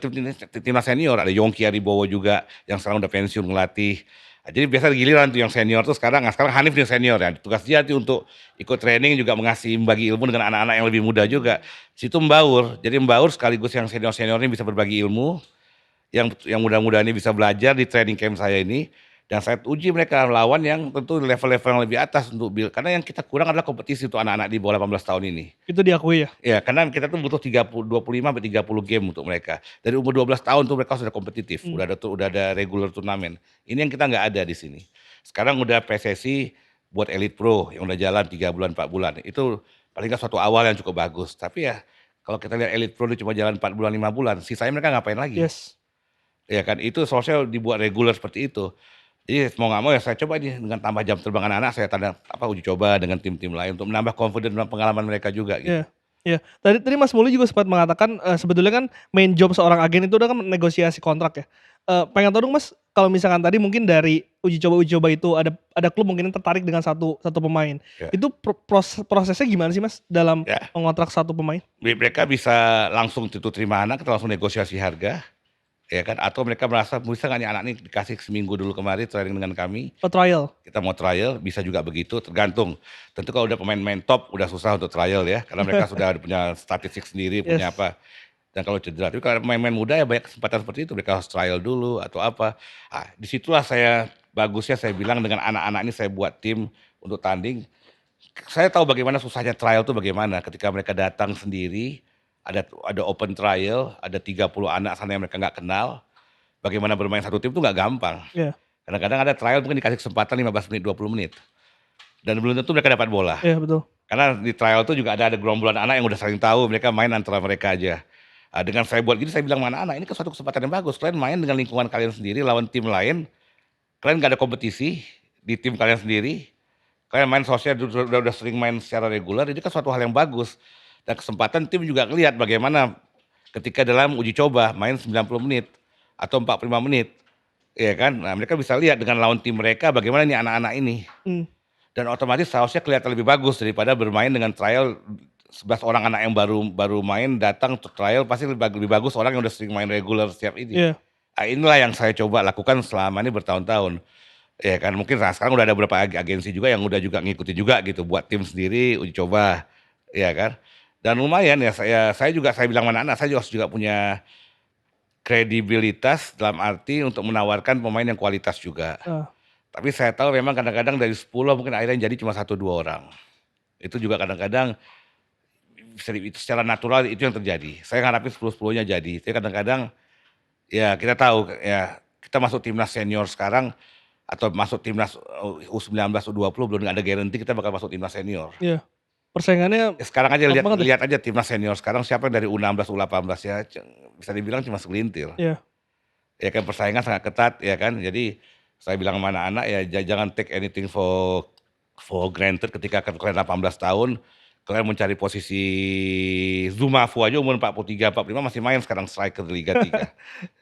[SPEAKER 1] timnas senior, ada Yongki Aribowo juga yang sekarang udah pensiun ngelatih. Jadi biasa giliran tuh yang senior tuh sekarang, sekarang Hanif nih senior ya, tugas dia tuh untuk ikut training juga membagi ilmu dengan anak-anak yang lebih muda juga. Situ membaur, jadi membaur sekaligus yang senior-senior ini bisa berbagi ilmu, yang muda-muda ini bisa belajar di training camp saya ini, dan saya uji mereka lawan yang tentu level-level yang lebih atas untuk karena yang kita kurang adalah kompetisi untuk anak-anak di bawah 18 tahun ini.
[SPEAKER 2] itu diakui ya?
[SPEAKER 1] Ya, karena kita tuh butuh 25 sampai 30 game untuk mereka. Dari umur 12 tahun tuh mereka sudah kompetitif,
[SPEAKER 2] Mmm,
[SPEAKER 1] udah ada regular turnamen. Ini yang kita nggak ada di sini. Sekarang udah PSSI buat Elite Pro yang udah jalan 3 bulan, 4 bulan. Itu paling nggak suatu awal yang cukup bagus. Tapi ya kalau kita lihat Elite Pro itu cuma jalan 4 bulan, 5 bulan, sisanya mereka ngapain lagi?
[SPEAKER 2] yes.
[SPEAKER 1] Ya kan, itu seharusnya dibuat reguler seperti itu. Jadi mau nggak mau ya saya coba nih dengan tambah jam terbang anak-anak, saya uji coba dengan tim-tim lain untuk menambah confident dan pengalaman mereka juga gitu.
[SPEAKER 2] Iya iya. Tadi tadi Mas Muli juga sempat mengatakan, sebetulnya kan main job seorang agen itu udah kan negosiasi kontrak ya. Pengen tahu dong Mas, kalau misalkan tadi mungkin dari uji coba itu ada klub mungkin yang tertarik dengan satu satu pemain.
[SPEAKER 1] Ya.
[SPEAKER 2] Itu prosesnya gimana sih Mas dalam
[SPEAKER 1] Ya,
[SPEAKER 2] mengontrak satu pemain?
[SPEAKER 1] mereka bisa langsung itu terima anak, kita langsung negosiasi harga, ya kan, atau mereka merasa bisa nggak nih anak ini dikasih seminggu dulu kemari training dengan kami,
[SPEAKER 2] Oh trial?
[SPEAKER 1] kita mau trial, bisa juga begitu, tergantung. Tentu kalau udah pemain-pemain top udah susah untuk trial ya, karena mereka sudah punya statistik sendiri, punya
[SPEAKER 2] Yes.
[SPEAKER 1] apa. Dan kalau cedera, tapi kalau pemain-pemain muda ya banyak kesempatan seperti itu, mereka harus trial dulu atau apa. Disitulah bagusnya saya bilang dengan anak-anak ini saya buat tim untuk tanding. Saya tahu bagaimana susahnya trial itu bagaimana, ketika mereka datang sendiri, ada open trial, ada 30 anak sana yang mereka nggak kenal, bagaimana bermain satu tim itu nggak gampang.
[SPEAKER 2] Iya
[SPEAKER 1] Kadang-kadang ada trial mungkin dikasih kesempatan 15 menit, 20 menit, dan belum tentu mereka dapat bola.
[SPEAKER 2] iya betul.
[SPEAKER 1] Karena di trial itu juga ada gerombolan anak yang udah saling tahu, mereka main antara mereka aja. Dengan saya buat gini, saya bilang sama anak-anak, ini kan suatu kesempatan yang bagus, kalian main dengan lingkungan kalian sendiri, lawan tim lain, kalian nggak ada kompetisi di tim kalian sendiri, kalian main sosial udah sering main secara reguler, ini kan suatu hal yang bagus. Dan kesempatan tim juga ngelihat bagaimana ketika dalam uji coba main 90 menit atau 45 menit, ya kan. Nah, mereka bisa lihat dengan lawan tim mereka bagaimana nih anak-anak ini.
[SPEAKER 2] Mmm,
[SPEAKER 1] Dan otomatis seharusnya kelihatan lebih bagus daripada bermain dengan trial 11 orang anak yang baru baru main datang untuk trial pasti lebih bagus orang yang udah sering main reguler setiap ini.
[SPEAKER 2] iya,
[SPEAKER 1] Nah, inilah yang saya coba lakukan selama ini bertahun-tahun. Ya kan mungkin sekarang udah ada beberapa agensi juga yang udah juga ngikutin juga gitu buat tim sendiri uji coba, ya kan. Dan lumayan ya saya juga saya bilang sama anak-anak saya juga punya kredibilitas dalam arti untuk menawarkan pemain yang kualitas juga.
[SPEAKER 2] heeh,
[SPEAKER 1] Tapi saya tahu memang kadang-kadang dari 10 mungkin akhirnya yang jadi cuma satu 2 orang. Itu juga kadang-kadang itu secara natural itu yang terjadi. Saya ngarapin 10-10-nya jadi. Tapi kadang-kadang ya kita tahu ya kita masuk timnas senior sekarang atau masuk timnas U19, U20 belum ada garansi kita bakal masuk timnas senior.
[SPEAKER 2] iya. Persaingannya
[SPEAKER 1] Ya sekarang aja
[SPEAKER 2] ketat
[SPEAKER 1] lihat
[SPEAKER 2] banget ya?
[SPEAKER 1] lihat aja timnas senior sekarang siapa yang dari U16, U18 ya bisa dibilang cuma segelintir.
[SPEAKER 2] Iya,
[SPEAKER 1] Ya kan persaingan sangat ketat ya kan. Jadi saya bilang sama anak-anak ya jangan take anything for granted ketika kalian 18 tahun, kalian mencari posisi Zumafu aja umur 43, 45 masih main sekarang striker di Liga 3. Ya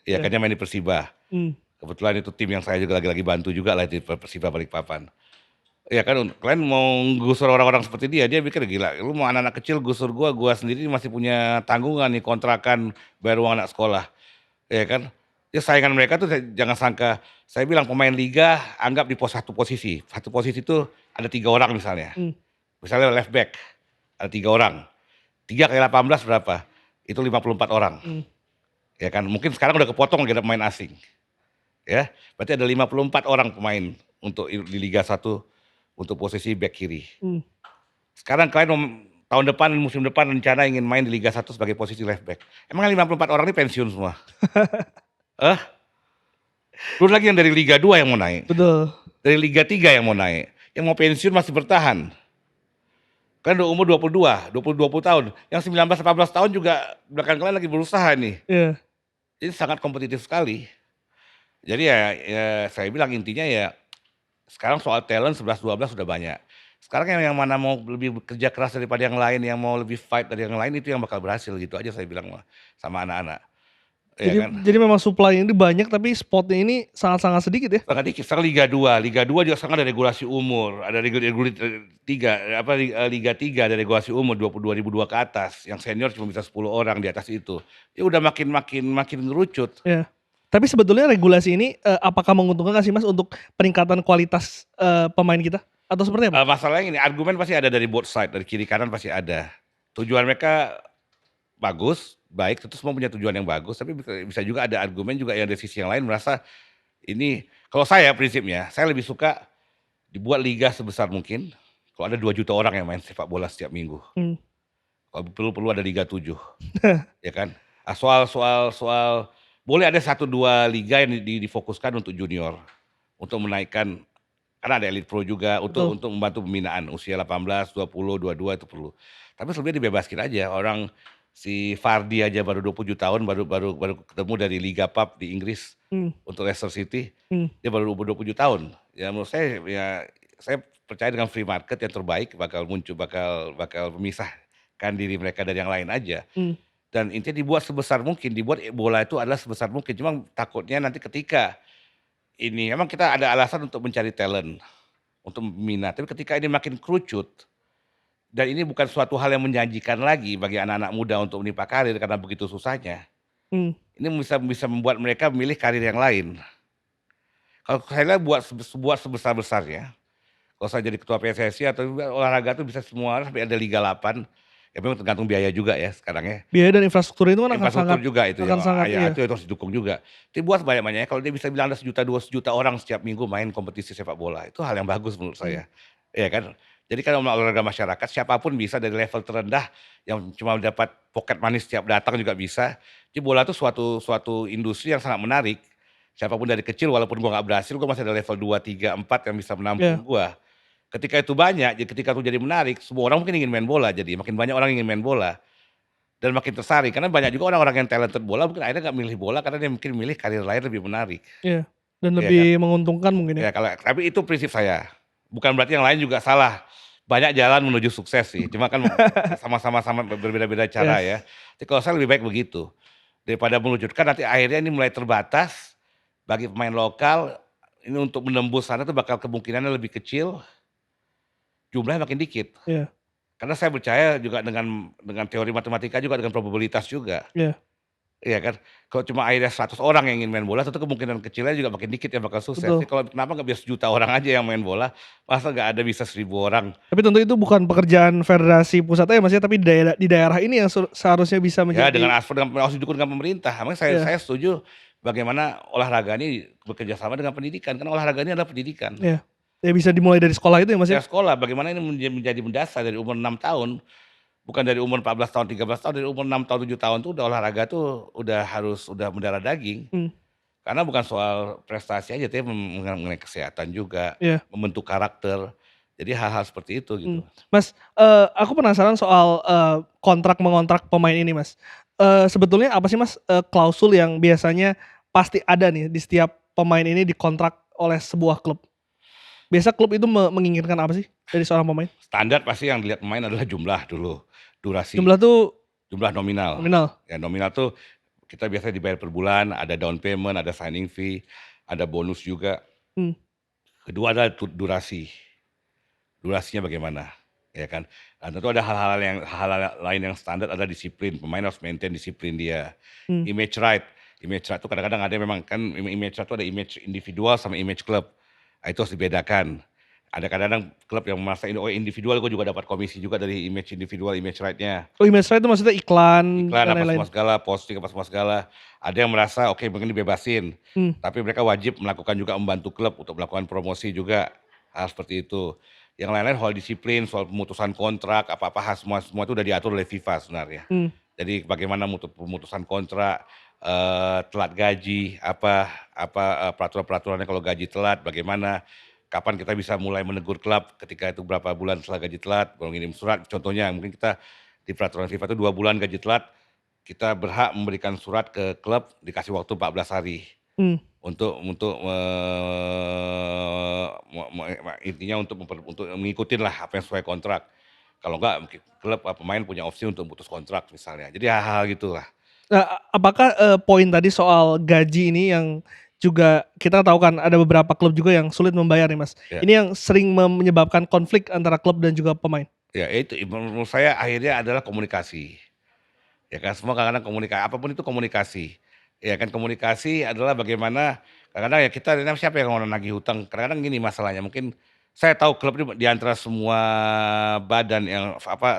[SPEAKER 2] iya,
[SPEAKER 1] kan dia main di Persiba.
[SPEAKER 2] mmm,
[SPEAKER 1] Kebetulan itu tim yang saya juga lagi bantu juga lah di Persiba Balikpapan. Ya kan kalian mau gusur orang-orang seperti dia pikir gila, lu mau anak-anak kecil gusur gua sendiri masih punya tanggungan nih kontrakan, bayar uang anak sekolah, ya kan. Ya saingan mereka tuh jangan sangka, saya bilang pemain liga anggap di satu posisi, satu posisi itu ada 3 orang misalnya.
[SPEAKER 2] mmm,
[SPEAKER 1] Misalnya left back, ada 3 orang, 3 kali 18 berapa? Itu 54 orang,
[SPEAKER 2] mmm,
[SPEAKER 1] ya kan. Mungkin sekarang udah kepotong lagi ada pemain asing, ya. Berarti ada 54 orang pemain untuk di Liga 1 untuk posisi back kiri.
[SPEAKER 2] mmm.
[SPEAKER 1] Sekarang kalian tahun depan, musim depan rencana ingin main di Liga 1 sebagai posisi left back. Emang 54 orang ini pensiun semua? Eh, belum lagi yang dari Liga 2 yang mau naik,
[SPEAKER 2] Betul,
[SPEAKER 1] dari Liga 3 yang mau naik, yang mau pensiun masih bertahan. Kan udah umur 20 tahun, yang 19, 18 tahun juga belakang kalian lagi berusaha nih.
[SPEAKER 2] iya,
[SPEAKER 1] Jadi sangat kompetitif sekali. Jadi ya saya bilang intinya ya sekarang soal talent 11, 12 sudah banyak. Sekarang yang mana mau lebih bekerja keras daripada yang lain, yang mau lebih fight dari yang lain itu yang bakal berhasil gitu aja saya bilang sama anak-anak, ya
[SPEAKER 2] jadi
[SPEAKER 1] kan.
[SPEAKER 2] jadi memang supply ini banyak tapi spot-nya ini sangat-sangat sedikit ya?
[SPEAKER 1] Sangat dikit, sekarang Liga 2 juga sekarang ada regulasi umur, ada regulasi 3 Liga 3 ada regulasi umur 2002 ke atas, yang senior cuma bisa 10 orang di atas itu. Ya udah makin ngerucut.
[SPEAKER 2] Iya. Tapi sebetulnya regulasi ini, apakah menguntungkan nggak sih Mas untuk peningkatan kualitas, pemain kita? Atau seperti apa?
[SPEAKER 1] Masalahnya gini, argumen pasti ada dari both side, dari kiri kanan pasti ada. Tujuan mereka bagus, baik, tentu semua punya tujuan yang bagus, tapi bisa juga ada argumen juga yang dari sisi yang lain merasa ini kalau saya prinsipnya, saya lebih suka dibuat liga sebesar mungkin, kalau ada 2 juta orang yang main sepak bola setiap minggu.
[SPEAKER 2] Mmm,
[SPEAKER 1] Kalau perlu ada Liga 7, ya kan. Soal boleh ada 1, 2 liga yang difokuskan untuk junior, untuk menaikkan karena ada elite pro juga
[SPEAKER 2] betul,
[SPEAKER 1] untuk membantu pembinaan usia 18, 20, 22 itu perlu. Tapi sebenarnya dibebaskan aja orang si Vardy aja baru 27 tahun baru ketemu dari Liga PAP di Inggris
[SPEAKER 2] mmm,
[SPEAKER 1] untuk Leicester City,
[SPEAKER 2] mmm,
[SPEAKER 1] dia baru umur 27 tahun. Ya menurut saya ya saya percaya dengan free market yang terbaik bakal muncul bakal memisahkan diri mereka dari yang lain aja.
[SPEAKER 2] mmm,
[SPEAKER 1] Dan intinya dibuat sebesar mungkin, dibuat bola itu adalah sebesar mungkin, cuma takutnya nanti ketika ini memang kita ada alasan untuk mencari talent, untuk minat, tapi ketika ini makin kerucut, dan ini bukan suatu hal yang menjanjikan lagi bagi anak-anak muda untuk menimpa karir karena begitu susahnya,
[SPEAKER 2] mmm,
[SPEAKER 1] ini bisa membuat mereka memilih karir yang lain. Kalau saya lihat buat sebesar-besarnya, kalau saya jadi ketua PSSI atau olahraga tuh bisa semua sampai ada Liga 8, ya memang tergantung biaya juga ya sekarang ya.
[SPEAKER 2] biaya dan infrastruktur itu kan akan sangat
[SPEAKER 1] Infrastruktur juga itu ya,
[SPEAKER 2] iya,
[SPEAKER 1] itu harus didukung juga. Dibuat sebanyak-banyaknya, kalau dia bisa bilang ada 1.000.000, 2 juta orang setiap minggu main kompetisi sepak bola, itu hal yang bagus menurut
[SPEAKER 2] mmm,
[SPEAKER 1] saya, iya kan. Jadi kan olahraga masyarakat, siapapun bisa dari level terendah yang cuma dapat pocket money setiap datang juga bisa. Jadi bola itu suatu industri yang sangat menarik, siapapun dari kecil walaupun gua nggak berhasil, gua masih ada level 2, 3, 4 yang bisa menampung
[SPEAKER 2] iya,
[SPEAKER 1] gua. Ketika itu banyak, ketika itu jadi menarik, semua orang mungkin ingin main bola jadi, makin banyak orang ingin main bola. Dan makin tersaring, karena banyak juga orang-orang yang talented bola mungkin akhirnya nggak milih bola karena dia mungkin milih karir lain lebih menarik,
[SPEAKER 2] iya, dan
[SPEAKER 1] iya kan?
[SPEAKER 2] lebih menguntungkan mungkin ya?
[SPEAKER 1] Ya kalau tapi itu prinsip saya, bukan berarti yang lain juga salah. Banyak jalan menuju sukses sih, cuma kan sama berbeda-beda cara
[SPEAKER 2] Iya,
[SPEAKER 1] ya. Jadi kalau saya lebih baik begitu, daripada mewujudkan nanti akhirnya ini mulai terbatas, bagi pemain lokal, ini untuk menembus sana tuh bakal kemungkinannya lebih kecil, jumlahnya makin dikit.
[SPEAKER 2] Iya,
[SPEAKER 1] Karena saya percaya juga dengan teori matematika juga, dengan probabilitas juga,
[SPEAKER 2] iya,
[SPEAKER 1] iya kan. Kalau cuma akhirnya 100 orang yang ingin main bola, tentu kemungkinan kecilnya juga makin dikit yang bakal sukses. Jadi
[SPEAKER 2] betul.
[SPEAKER 1] kalau kenapa nggak biar sejuta orang aja yang main bola, masa nggak ada bisa 1.000 orang.
[SPEAKER 2] Tapi tentu itu bukan pekerjaan federasi pusatnya ya, Mas, ya, tapi di daerah ini yang seharusnya bisa
[SPEAKER 1] Ya dengan
[SPEAKER 2] menjadi
[SPEAKER 1] harus didukung dengan pemerintah. Makanya saya
[SPEAKER 2] iya,
[SPEAKER 1] saya setuju bagaimana olahraga ini bekerja sama dengan pendidikan, karena olahraga ini adalah pendidikan.
[SPEAKER 2] iya. Ya bisa dimulai dari sekolah itu ya, Mas, ya?
[SPEAKER 1] Ya sekolah, bagaimana ini menjadi mendasar dari umur 6 tahun, bukan dari umur 14 tahun, 13 tahun, dari umur 6 tahun, 7 tahun tuh udah olahraga tuh udah mendarah daging.
[SPEAKER 2] Mmm,
[SPEAKER 1] Karena bukan soal prestasi aja, tapi mengenai kesehatan juga,
[SPEAKER 2] iya,
[SPEAKER 1] membentuk karakter. Jadi hal-hal seperti itu gitu.
[SPEAKER 2] Mas, aku penasaran soal, kontrak-mengontrak pemain ini, Mas. Sebetulnya apa sih, Mas, klausul yang biasanya pasti ada nih di setiap pemain ini dikontrak oleh sebuah klub? Biasa klub itu menginginkan apa sih dari seorang pemain?
[SPEAKER 1] Standar pasti yang dilihat pemain adalah jumlah dulu, durasi,
[SPEAKER 2] Jumlah tuh
[SPEAKER 1] jumlah nominal.
[SPEAKER 2] nominal?
[SPEAKER 1] Ya nominal tuh kita biasanya dibayar per bulan, ada down payment, ada signing fee, ada bonus juga.
[SPEAKER 2] Mmm,
[SPEAKER 1] Kedua adalah durasi, durasinya bagaimana, ya kan. Dan tentu ada hal-hal lain yang standar adalah disiplin, pemain harus maintain disiplin dia.
[SPEAKER 2] mmm.
[SPEAKER 1] Image right tuh kadang-kadang ada memang kan image right tuh ada image individual sama image klub. Ah, itu harus dibedakan. Ada kadang-kadang klub yang merasa ini, oh individual gue juga dapat komisi juga dari image individual, image right-nya.
[SPEAKER 2] Oh, image right itu maksudnya iklan
[SPEAKER 1] Iklan
[SPEAKER 2] dan
[SPEAKER 1] apa
[SPEAKER 2] lain-lain?
[SPEAKER 1] semua segala, posting apa semua segala. Ada yang merasa oke mungkin dibebasin,
[SPEAKER 2] Mmm,
[SPEAKER 1] tapi mereka wajib melakukan juga membantu klub untuk melakukan promosi juga, hal seperti itu. Yang lain-lain soal disiplin, soal pemutusan kontrak, apa-apa hal semua itu udah diatur oleh FIFA sebenarnya.
[SPEAKER 2] mmm,
[SPEAKER 1] Jadi bagaimana pemutusan kontrak, telat gaji, peraturan-peraturannya kalau gaji telat bagaimana, kapan kita bisa mulai menegur klub ketika itu berapa bulan setelah gaji telat, baru ngirim surat contohnya mungkin kita di peraturan FIFA itu 2 bulan gaji telat, kita berhak memberikan surat ke klub dikasih waktu 14 hari
[SPEAKER 2] mmm.
[SPEAKER 1] untuk intinya untuk ngikutin lah apa yang sesuai kontrak. Kalau enggak mungkin klub, pemain punya opsi untuk putus kontrak misalnya. Jadi hal-hal gitulah.
[SPEAKER 2] Nah, apakah, poin tadi soal gaji ini yang juga kita tahu kan ada beberapa klub juga yang sulit membayar nih, Mas.
[SPEAKER 1] Ya,
[SPEAKER 2] Ini yang sering menyebabkan konflik antara klub dan juga pemain?
[SPEAKER 1] ya itu menurut saya akhirnya adalah komunikasi. Ya kan semua kadang-kadang apapun itu komunikasi. Ya kan komunikasi adalah bagaimana kadang-kadang ya kita siapa yang mau nagih hutang, kadang-kadang gini masalahnya mungkin saya tahu klub ini di antara semua badan yang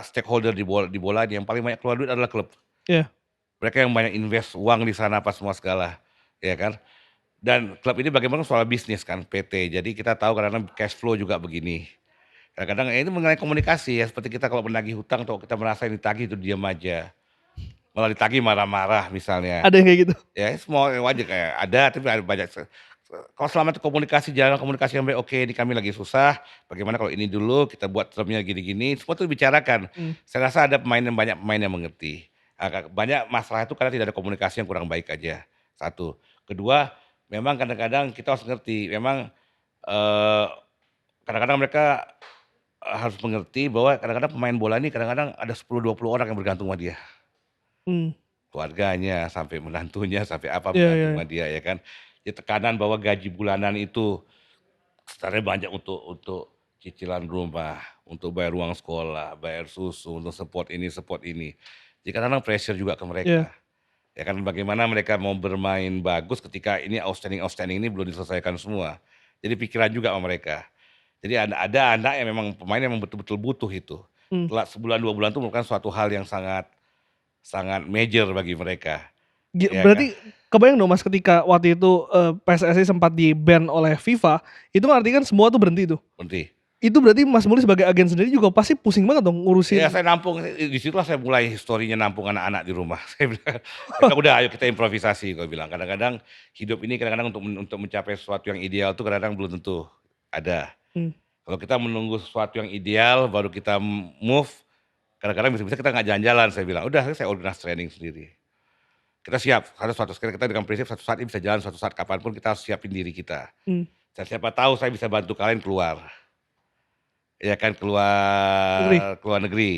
[SPEAKER 1] stakeholder di bola yang paling banyak keluar duit adalah klub.
[SPEAKER 2] Iya,
[SPEAKER 1] Mereka yang banyak invest uang di sana apa semua segala, ya kan. Dan klub ini bagaimana soal bisnis kan, PT. Jadi kita tahu kadang-kadang cash flow juga begini. Kadang-kadang ya ini mengenai komunikasi ya, seperti kita kalau menagih hutang atau kita merasa yang ditagih itu diam aja. Malah ditagih marah-marah misalnya.
[SPEAKER 2] ada yang kayak gitu?
[SPEAKER 1] Ya semua wajar kayak ada, tapi ada banyak kalau selama itu komunikasi jalan komunikasi yang baik, "Oke ini kami lagi susah, bagaimana kalau ini dulu kita buat termnya gini-gini," semua itu dibicarakan.
[SPEAKER 2] Mmm,
[SPEAKER 1] Saya rasa ada banyak pemain yang mengerti. Banyak masalah itu karena tidak ada komunikasi yang kurang baik aja, satu. Kedua, memang kadang-kadang kita harus ngerti, memang, eee, kadang-kadang mereka, harus mengerti bahwa kadang-kadang pemain bola ini kadang-kadang ada 10, 20 orang yang bergantung sama dia.
[SPEAKER 2] mmm,
[SPEAKER 1] Keluarganya, sampai menantunya, sampai apa
[SPEAKER 2] iya, iya,
[SPEAKER 1] bergantung
[SPEAKER 2] iya.
[SPEAKER 1] sama dia ya kan. Di tekanan bahwa gaji bulanan itu sebenarnya banyak untuk cicilan rumah, untuk bayar uang sekolah, bayar susu, untuk support ini, support ini. Jadi kadang-kadang pressure juga ke
[SPEAKER 2] Iya,
[SPEAKER 1] mereka. Ya kan bagaimana mereka mau bermain bagus ketika ini outstanding ini belum diselesaikan semua. Jadi pikiran juga sama mereka. Jadi ada anak yang memang pemain yang betul-betul butuh itu.
[SPEAKER 2] mmm.
[SPEAKER 1] Telat sebulan 2 bulan itu merupakan suatu hal yang sangat sangat major bagi mereka, ya kan.
[SPEAKER 2] Berarti kebayang dong, Mas, ketika waktu itu, PSSI sempat di-ban oleh FIFA, itu kan artinya kan semua tuh berhenti tuh.
[SPEAKER 1] Berhenti.
[SPEAKER 2] Itu berarti Mas Muli sebagai agen sendiri juga pasti pusing banget dong
[SPEAKER 1] Ya
[SPEAKER 2] ngurusin
[SPEAKER 1] saya nampung, di situlah saya mulai historinya nampung anak-anak di rumah. Saya bilang, "Ya udah ayo kita improvisasi," gue bilang. Kadang-kadang hidup ini kadang-kadang untuk mencapai sesuatu yang ideal tuh kadang-kadang belum tentu ada.
[SPEAKER 2] mmm,
[SPEAKER 1] Kalau kita menunggu sesuatu yang ideal baru kita move, kadang-kadang bisa-bisa kita nggak jalan-jalan, saya bilang. Udah saya organize training sendiri. Kita siap, karena suatu saat kita dengan prinsip suatu saat ini bisa jalan, suatu saat kapanpun kita harus siapin diri kita.
[SPEAKER 2] mmm,
[SPEAKER 1] Dan siapa tahu saya bisa bantu kalian keluar, ya kan,
[SPEAKER 2] negeri,
[SPEAKER 1] keluar negeri.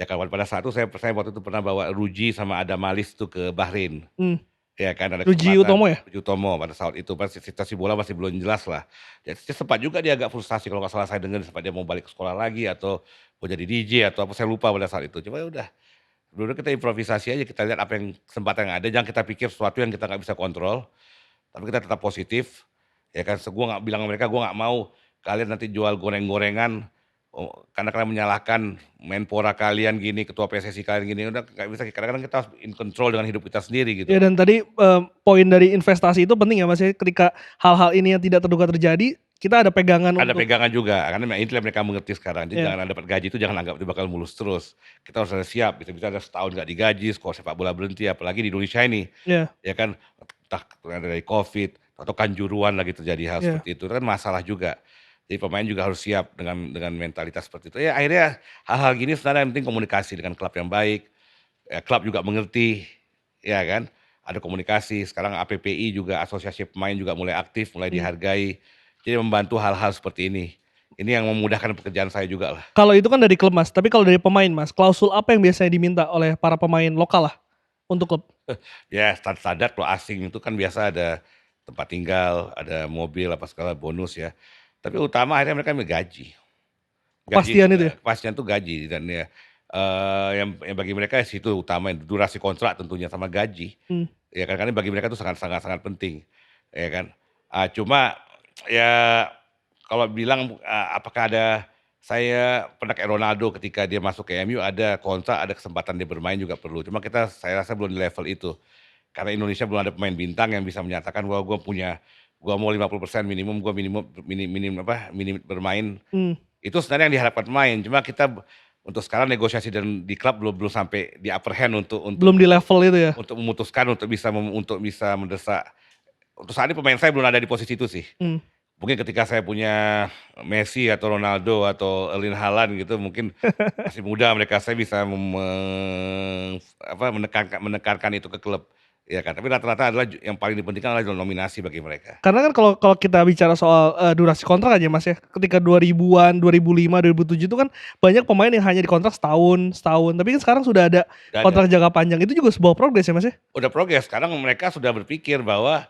[SPEAKER 1] Ya kan pada saat itu saya waktu itu pernah bawa Ruji sama Adam Malis tuh ke Bahrain,
[SPEAKER 2] mmm,
[SPEAKER 1] Ya kan ada
[SPEAKER 2] Ruji
[SPEAKER 1] kesempatan,
[SPEAKER 2] Utomo ya?
[SPEAKER 1] Ruji Utomo pada saat itu masih situasi bola masih belum jelas lah. Ya sempat juga dia agak frustasi kalau nggak salah saya dengar sempat dia mau balik ke sekolah lagi atau mau jadi DJ atau apa saya lupa pada saat itu. Cuma ya udah, dulu kita improvisasi aja kita lihat apa yang kesempatan yang ada, jangan kita pikir sesuatu yang kita nggak bisa kontrol, tapi kita tetap positif, ya kan. Gue nggak bilang sama mereka, gue nggak mau kalian nanti jual goreng-gorengan, karena kalian menyalahkan Menpora kalian gini, ketua PSSI kalian gini, udah nggak bisa. Kadang-kadang kita harus in control dengan hidup kita sendiri gitu.
[SPEAKER 2] Ya dan tadi, poin dari investasi itu penting ya Mas ya, ketika hal-hal ini yang tidak terduga terjadi, kita ada pegangan
[SPEAKER 1] Ada
[SPEAKER 2] untuk
[SPEAKER 1] pegangan juga, karena itulah yang mereka mengerti sekarang. Jadi
[SPEAKER 2] ya,
[SPEAKER 1] jangan dapat gaji itu jangan anggap itu bakal mulus terus. Kita harus ada siap, bisa-bisa ada setahun nggak digaji, skor sepak bola berhenti, apalagi di Indonesia ini,
[SPEAKER 2] ya,
[SPEAKER 1] ya kan. Entah dari Covid atau kanjuruan lagi terjadi hal
[SPEAKER 2] ya.
[SPEAKER 1] seperti itu kan masalah juga. Jadi pemain juga harus siap dengan mentalitas seperti itu. Ya akhirnya hal-hal gini sebenarnya yang penting komunikasi dengan klub yang baik, ya klub juga mengerti, ya kan. Ada komunikasi, sekarang APPI juga, asosiasi pemain juga mulai aktif, mulai
[SPEAKER 2] Mmm.
[SPEAKER 1] dihargai. Jadi membantu hal-hal seperti ini. Ini yang memudahkan pekerjaan saya juga lah.
[SPEAKER 2] Kalau itu kan dari klub Mas, tapi kalau dari pemain Mas, klausul apa yang biasanya diminta oleh para pemain lokal lah, untuk klub?
[SPEAKER 1] Ya standar kalau asing itu kan biasa ada tempat tinggal, ada mobil apa segala bonus ya. Tapi utama akhirnya mereka ambil gaji. Gaji itu
[SPEAKER 2] Kepastian itu ya?
[SPEAKER 1] kepastian tuh gaji dan ya, yang bagi mereka situ utama, durasi kontrak tentunya sama gaji.
[SPEAKER 2] Mmm.
[SPEAKER 1] Ya kan, karena bagi mereka itu sangat sangat sangat penting, ya kan. Cuma ya kalau bilang, apakah saya pernah kayak Ronaldo ketika dia masuk ke MU ada kontrak, ada kesempatan dia bermain juga perlu. Cuma saya rasa belum di level itu. Karena Indonesia belum ada pemain bintang yang bisa menyatakan bahwa gua mau 50% minimum, gua minim bermain.
[SPEAKER 2] Mmm.
[SPEAKER 1] Itu sebenarnya yang diharapkan pemain, cuma kita untuk sekarang negosiasi dan di klub belum belum sampai di upper hand
[SPEAKER 2] Belum di level itu ya?
[SPEAKER 1] untuk memutuskan untuk bisa mendesak. Untuk saat ini pemain saya belum ada di posisi itu sih.
[SPEAKER 2] Mmm.
[SPEAKER 1] Mungkin ketika saya punya Messi atau Ronaldo atau Erling Haaland gitu mungkin masih muda mereka, saya bisa menekankan itu ke klub, ya kan. Tapi rata-rata adalah yang paling dipentingkan adalah nominasi bagi mereka.
[SPEAKER 2] Karena kan kalau kalau kita bicara soal, durasi kontrak aja Mas ya, ketika 2000-an, 2005, 2007 itu kan banyak pemain yang hanya dikontrak setahun setahun, tapi kan sekarang sudah ada
[SPEAKER 1] Nggak ada.
[SPEAKER 2] kontrak jangka panjang, itu juga sebuah progres ya Mas ya?
[SPEAKER 1] Udah progres, sekarang mereka sudah berpikir bahwa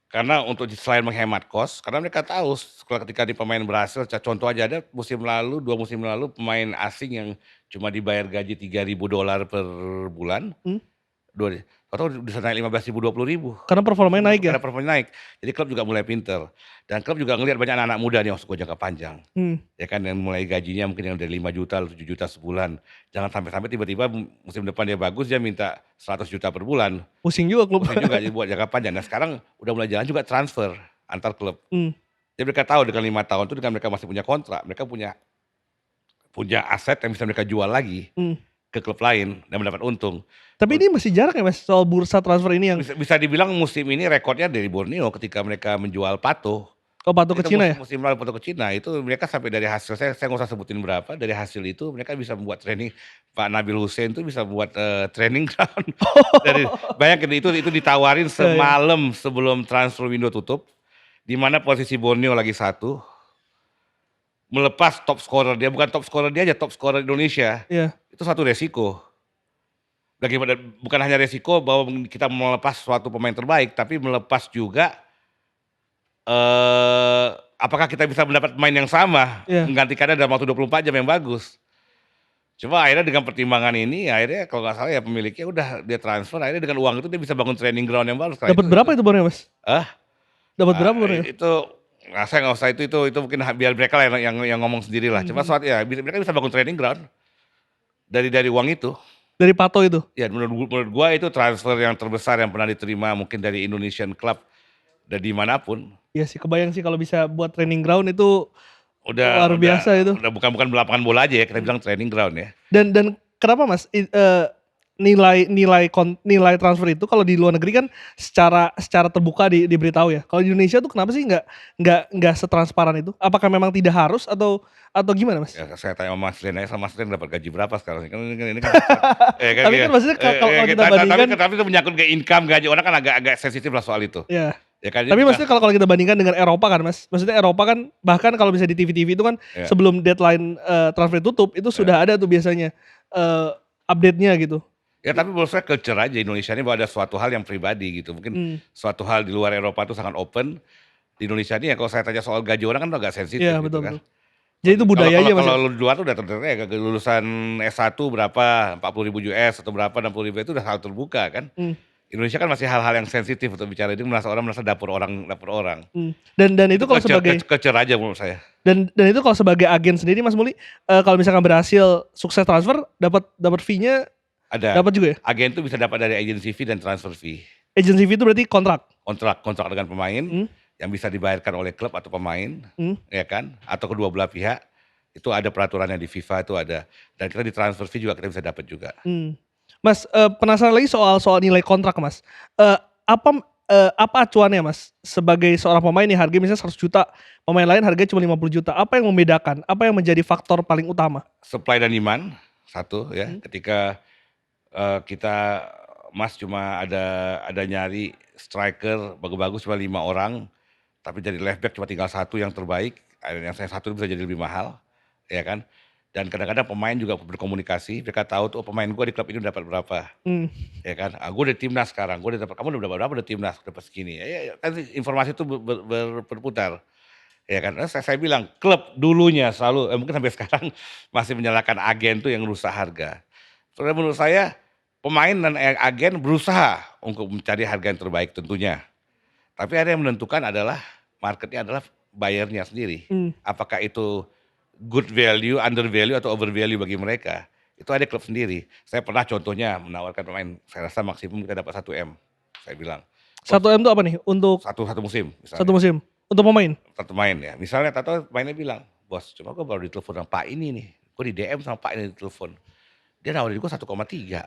[SPEAKER 1] karena untuk selain menghemat kos, karena mereka tahu kalau ketika di pemain berhasil, contoh aja ada musim lalu, 2 musim lalu pemain asing yang cuma dibayar gaji $3.000 per bulan,
[SPEAKER 2] Mmm.
[SPEAKER 1] atau bisa naik 15.000, 20.000.
[SPEAKER 2] Karena performanya naik ya?
[SPEAKER 1] Karena performanya naik. Jadi klub juga mulai pinter. Dan klub juga ngelihat banyak anak-anak muda nih masuk ke jangka panjang.
[SPEAKER 2] Mmm.
[SPEAKER 1] Ya kan yang mulai gajinya mungkin yang dari 5 juta, 7 juta sebulan. Jangan sampai tiba-tiba musim depan dia bagus dia minta 100 juta per bulan.
[SPEAKER 2] Pusing juga klub.
[SPEAKER 1] Pusing juga jadi buat jangka panjang. Nah sekarang udah mulai jalan juga transfer antar klub.
[SPEAKER 2] Mmm.
[SPEAKER 1] Jadi mereka tahu dengan 5 tahun itu dengan mereka masih punya kontrak, mereka punya aset yang bisa mereka jual lagi
[SPEAKER 2] Mmm.
[SPEAKER 1] ke klub lain dan mendapat untung.
[SPEAKER 2] Tapi ini masih jarang ya Mas, soal bursa transfer ini yang
[SPEAKER 1] Bisa dibilang musim ini rekornya dari Borneo ketika mereka menjual Pato.
[SPEAKER 2] oh Pato ke
[SPEAKER 1] Itu
[SPEAKER 2] Cina ya?
[SPEAKER 1] musim lalu Pato ke Cina, itu mereka sampai dari hasil saya nggak usah sebutin berapa, dari hasil itu mereka bisa membuat training. Pak Nabil Hussein tuh bisa buat, training ground dari bayangin itu ditawarin
[SPEAKER 2] Iya iya.
[SPEAKER 1] semalam sebelum transfer window tutup, di mana posisi Borneo lagi 1, melepas top scorer dia, bukan top scorer dia aja, top scorer Indonesia.
[SPEAKER 2] Iya.
[SPEAKER 1] Itu satu resiko. Bagaimana bukan hanya resiko bahwa kita melepas suatu pemain terbaik, tapi melepas juga, apakah kita bisa mendapat pemain yang sama,
[SPEAKER 2] Iya.
[SPEAKER 1] menggantikannya dalam waktu 24 jam yang bagus. Cuma akhirnya dengan pertimbangan ini, akhirnya kalau nggak salah ya pemiliknya udah dia transfer, akhirnya dengan uang itu dia bisa bangun training ground yang baru.
[SPEAKER 2] Dapat berapa itu Borneo Mas?
[SPEAKER 1] Hah?
[SPEAKER 2] Dapat berapa Borneo?
[SPEAKER 1] Itu saya nggak usah itu mungkin biar mereka lah yang ngomong sendirilah. Cuma ya mereka bisa bangun training ground dari uang itu.
[SPEAKER 2] Dari Pato itu?
[SPEAKER 1] Ya menurut gua itu transfer yang terbesar yang pernah diterima mungkin dari Indonesian club dari dimanapun.
[SPEAKER 2] Iya sih, kebayang sih kalau bisa buat training ground itu
[SPEAKER 1] Udah
[SPEAKER 2] luar biasa itu.
[SPEAKER 1] udah bukan lapangan bola aja ya, kita bilang training ground ya.
[SPEAKER 2] Dan kenapa Mas, nilai transfer itu kalau di luar negeri kan secara terbuka diberitahu ya. Kalau di Indonesia tuh kenapa sih nggak setransparan itu? Apakah memang tidak harus atau gimana Mas?
[SPEAKER 1] Ya saya tanya sama Mas Len aja, sama Mas Len dapat gaji berapa sekarang? Ini kan ya kan
[SPEAKER 2] Tapi
[SPEAKER 1] ya.
[SPEAKER 2] kan maksudnya kalau kita bandingkan
[SPEAKER 1] Tapi itu menyangkut ke income gaji orang kan agak sensitif lah soal itu.
[SPEAKER 2] ya.
[SPEAKER 1] Ya kan.
[SPEAKER 2] Tapi maksudnya kalau kita bandingkan dengan Eropa kan Mas, maksudnya Eropa kan bahkan kalau bisa di TV-TV itu kan
[SPEAKER 1] Ya.
[SPEAKER 2] sebelum deadline, transfer tutup itu sudah ada tuh biasanya, update-nya gitu.
[SPEAKER 1] Ya tapi menurut saya culture aja Indonesia ini bahwa ada suatu hal yang pribadi gitu. Mungkin
[SPEAKER 2] Mmm,
[SPEAKER 1] suatu hal di luar Eropa tuh sangat open. Di Indonesia ini ya kalau saya tanya soal gaji orang kan agak sensitif
[SPEAKER 2] iya
[SPEAKER 1] gitu
[SPEAKER 2] betul
[SPEAKER 1] kan.
[SPEAKER 2] betul. Jadi itu
[SPEAKER 1] Kalau
[SPEAKER 2] budaya
[SPEAKER 1] kalau
[SPEAKER 2] aja Mas
[SPEAKER 1] kalau
[SPEAKER 2] ya?
[SPEAKER 1] lu di luar tuh udah terdengar ya lulusan S1 berapa, 40.000 US atau berapa, 60.000 itu udah hal terbuka kan.
[SPEAKER 2] Mmm,
[SPEAKER 1] Indonesia kan masih hal-hal yang sensitif untuk bicara ini orang merasa dapur orang dapur orang.
[SPEAKER 2] dan itu
[SPEAKER 1] Itu
[SPEAKER 2] kalau
[SPEAKER 1] culture
[SPEAKER 2] sebagai
[SPEAKER 1] culture aja menurut saya.
[SPEAKER 2] dan itu kalau sebagai agen sendiri Mas Muli, kalau misalkan berhasil sukses transfer dapat dapat fee-nya
[SPEAKER 1] Ada,
[SPEAKER 2] dapat juga ya?
[SPEAKER 1] agen tuh bisa dapat dari agency fee dan transfer fee.
[SPEAKER 2] Agency fee itu berarti kontrak?
[SPEAKER 1] Kontrak kontrak dengan pemain
[SPEAKER 2] Mmm,
[SPEAKER 1] yang bisa dibayarkan oleh klub atau pemain,
[SPEAKER 2] mmm,
[SPEAKER 1] ya kan, atau kedua belah pihak. Itu ada peraturannya di FIFA itu ada, dan kita di transfer fee juga kita bisa dapat juga.
[SPEAKER 2] mmm. Mas, penasaran lagi soal soal nilai kontrak Mas, apa, apa acuannya Mas? Sebagai seorang pemain nih harganya misalnya 100 juta, pemain lain harganya cuma 50 juta, apa yang membedakan? Apa yang menjadi faktor paling utama?
[SPEAKER 1] Supply dan demand, satu ya,
[SPEAKER 2] Mmm,
[SPEAKER 1] ketika, kita Mas cuma ada nyari striker bagus-bagus cuma 5 orang, tapi jadi left back cuma tinggal satu yang terbaik, yang saya satu bisa jadi lebih mahal, ya kan. Dan kadang-kadang pemain juga berkomunikasi, mereka tahu tuh, "Oh pemain gua di klub ini dapat berapa,"
[SPEAKER 2] mmm,
[SPEAKER 1] ya kan. "Ah, gua udah timnas sekarang, gua udah dapat, kamu udah berapa udah timnas, dapat segini." Ya kan informasi itu berputar. Ya kan, saya bilang klub dulunya selalu mungkin sampai sekarang masih menyalahkan agen tuh yang rusak harga. Soalnya menurut saya pemain dan agen berusaha untuk mencari harga yang terbaik tentunya. Tapi ada yang menentukan adalah marketnya adalah buyer-nya sendiri.
[SPEAKER 2] mmm.
[SPEAKER 1] Apakah itu good value, under value atau over value bagi mereka. Itu ada klub sendiri. Saya pernah contohnya menawarkan pemain, saya rasa maksimum kita dapat 1 M. Saya bilang, "Bos,
[SPEAKER 2] 1 M itu apa nih? Untuk
[SPEAKER 1] satu satu musim
[SPEAKER 2] satu
[SPEAKER 1] misalnya."
[SPEAKER 2] musim? Untuk pemain?
[SPEAKER 1] Satu main ya, misalnya tahu-tahu pemainnya bilang, "Bos, cuma gue baru ditelepon sama Pak ini nih, gue di DM sama Pak ini ditelepon, dia nawarin gue 1,3."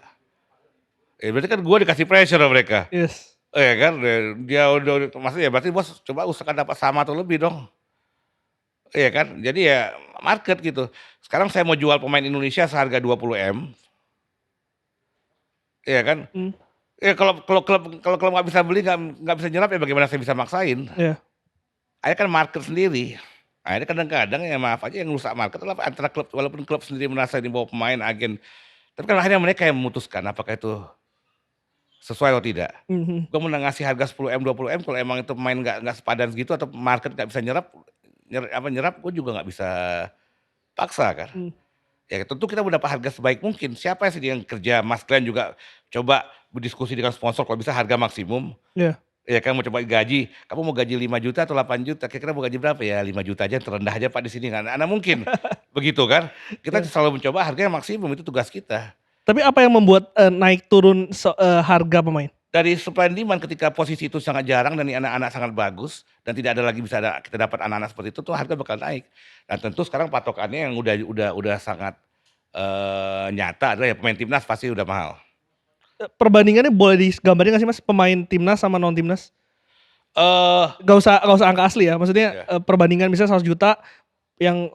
[SPEAKER 1] Berarti kan gue dikasih pressure sama mereka,
[SPEAKER 2] Yes.
[SPEAKER 1] ya kan, dia udah maksudnya ya berarti Bos coba usahakan dapat sama atau lebih dong, iya kan. Jadi ya market gitu. Sekarang saya mau jual pemain Indonesia seharga 20 M, iya kan.
[SPEAKER 2] Mmm,
[SPEAKER 1] Ya kalau klub nggak bisa beli, nggak bisa nyerap ya bagaimana saya bisa maksain.
[SPEAKER 2] iya.
[SPEAKER 1] Akhirnya kan market sendiri. Akhirnya kadang-kadang ya maaf aja yang rusak market adalah antara klub, walaupun klub sendiri merasa ini bawa pemain, agen, tapi kan akhirnya mereka yang memutuskan apakah itu sesuai atau tidak.
[SPEAKER 2] Mhm,
[SPEAKER 1] Gua mau ngasih harga 10 M, 20 M kalau emang itu pemain nggak sepadan segitu atau market nggak bisa nyerap, nyerap gue juga nggak bisa paksa kan.
[SPEAKER 2] mmm,
[SPEAKER 1] Ya tentu kita mau dapat harga sebaik mungkin, siapa sih yang kerja, Mas Glenn juga coba berdiskusi dengan sponsor kalau bisa harga maksimum.
[SPEAKER 2] iya.
[SPEAKER 1] Iya kan mau coba gaji, "Kamu mau gaji 5 juta atau 8 juta, kira-kira mau gaji berapa?" "Ya 5 juta aja terendah aja Pak di sini." Kan mana mungkin, begitu kan. Kita
[SPEAKER 2] Iya.
[SPEAKER 1] selalu mencoba harga yang maksimum, itu tugas kita.
[SPEAKER 2] Tapi apa yang membuat, naik turun harga pemain?
[SPEAKER 1] Dari supply and demand ketika posisi itu sangat jarang dan ini anak-anak sangat bagus dan tidak ada lagi bisa kita dapat anak-anak seperti itu tuh harga bakal naik. Dan tentu sekarang patokannya yang udah sangat, nyata adalah ya pemain timnas pasti udah mahal.
[SPEAKER 2] Perbandingannya boleh digambarin nggak sih Mas, pemain timnas sama non timnas?
[SPEAKER 1] Eee,
[SPEAKER 2] Nggak usah angka asli ya, maksudnya,
[SPEAKER 1] ya,
[SPEAKER 2] perbandingan misalnya 100 juta, yang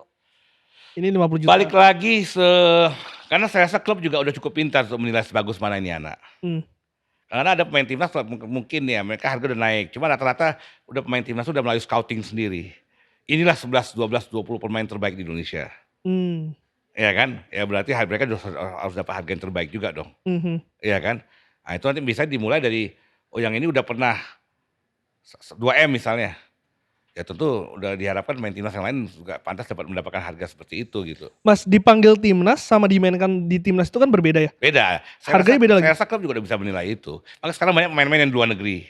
[SPEAKER 2] ini 50 juta.
[SPEAKER 1] balik lagi karena saya rasa klub juga udah cukup pintar untuk menilai sebagus mana ini anak.
[SPEAKER 2] Mmm,
[SPEAKER 1] Karena ada pemain timnas mungkin ya mereka harga udah naik, cuma rata-rata udah pemain timnas udah melalui scouting sendiri. Inilah 11, 12, 20 pemain terbaik di Indonesia,
[SPEAKER 2] mmm,
[SPEAKER 1] ya kan? Ya berarti mereka harus dapat harga yang terbaik juga dong,
[SPEAKER 2] mhm,
[SPEAKER 1] ya kan? Nah itu nanti bisa dimulai dari, oh yang ini udah pernah 2 M misalnya, ya tentu udah diharapkan pemain timnas yang lain juga pantas dapat mendapatkan harga seperti itu gitu.
[SPEAKER 2] Mas dipanggil timnas sama dimainkan di timnas itu kan berbeda ya?
[SPEAKER 1] Beda,
[SPEAKER 2] Harganya beda
[SPEAKER 1] saya
[SPEAKER 2] lagi?
[SPEAKER 1] rasa klub juga udah bisa menilai itu. Makanya sekarang banyak pemain-pemain yang di luar negeri,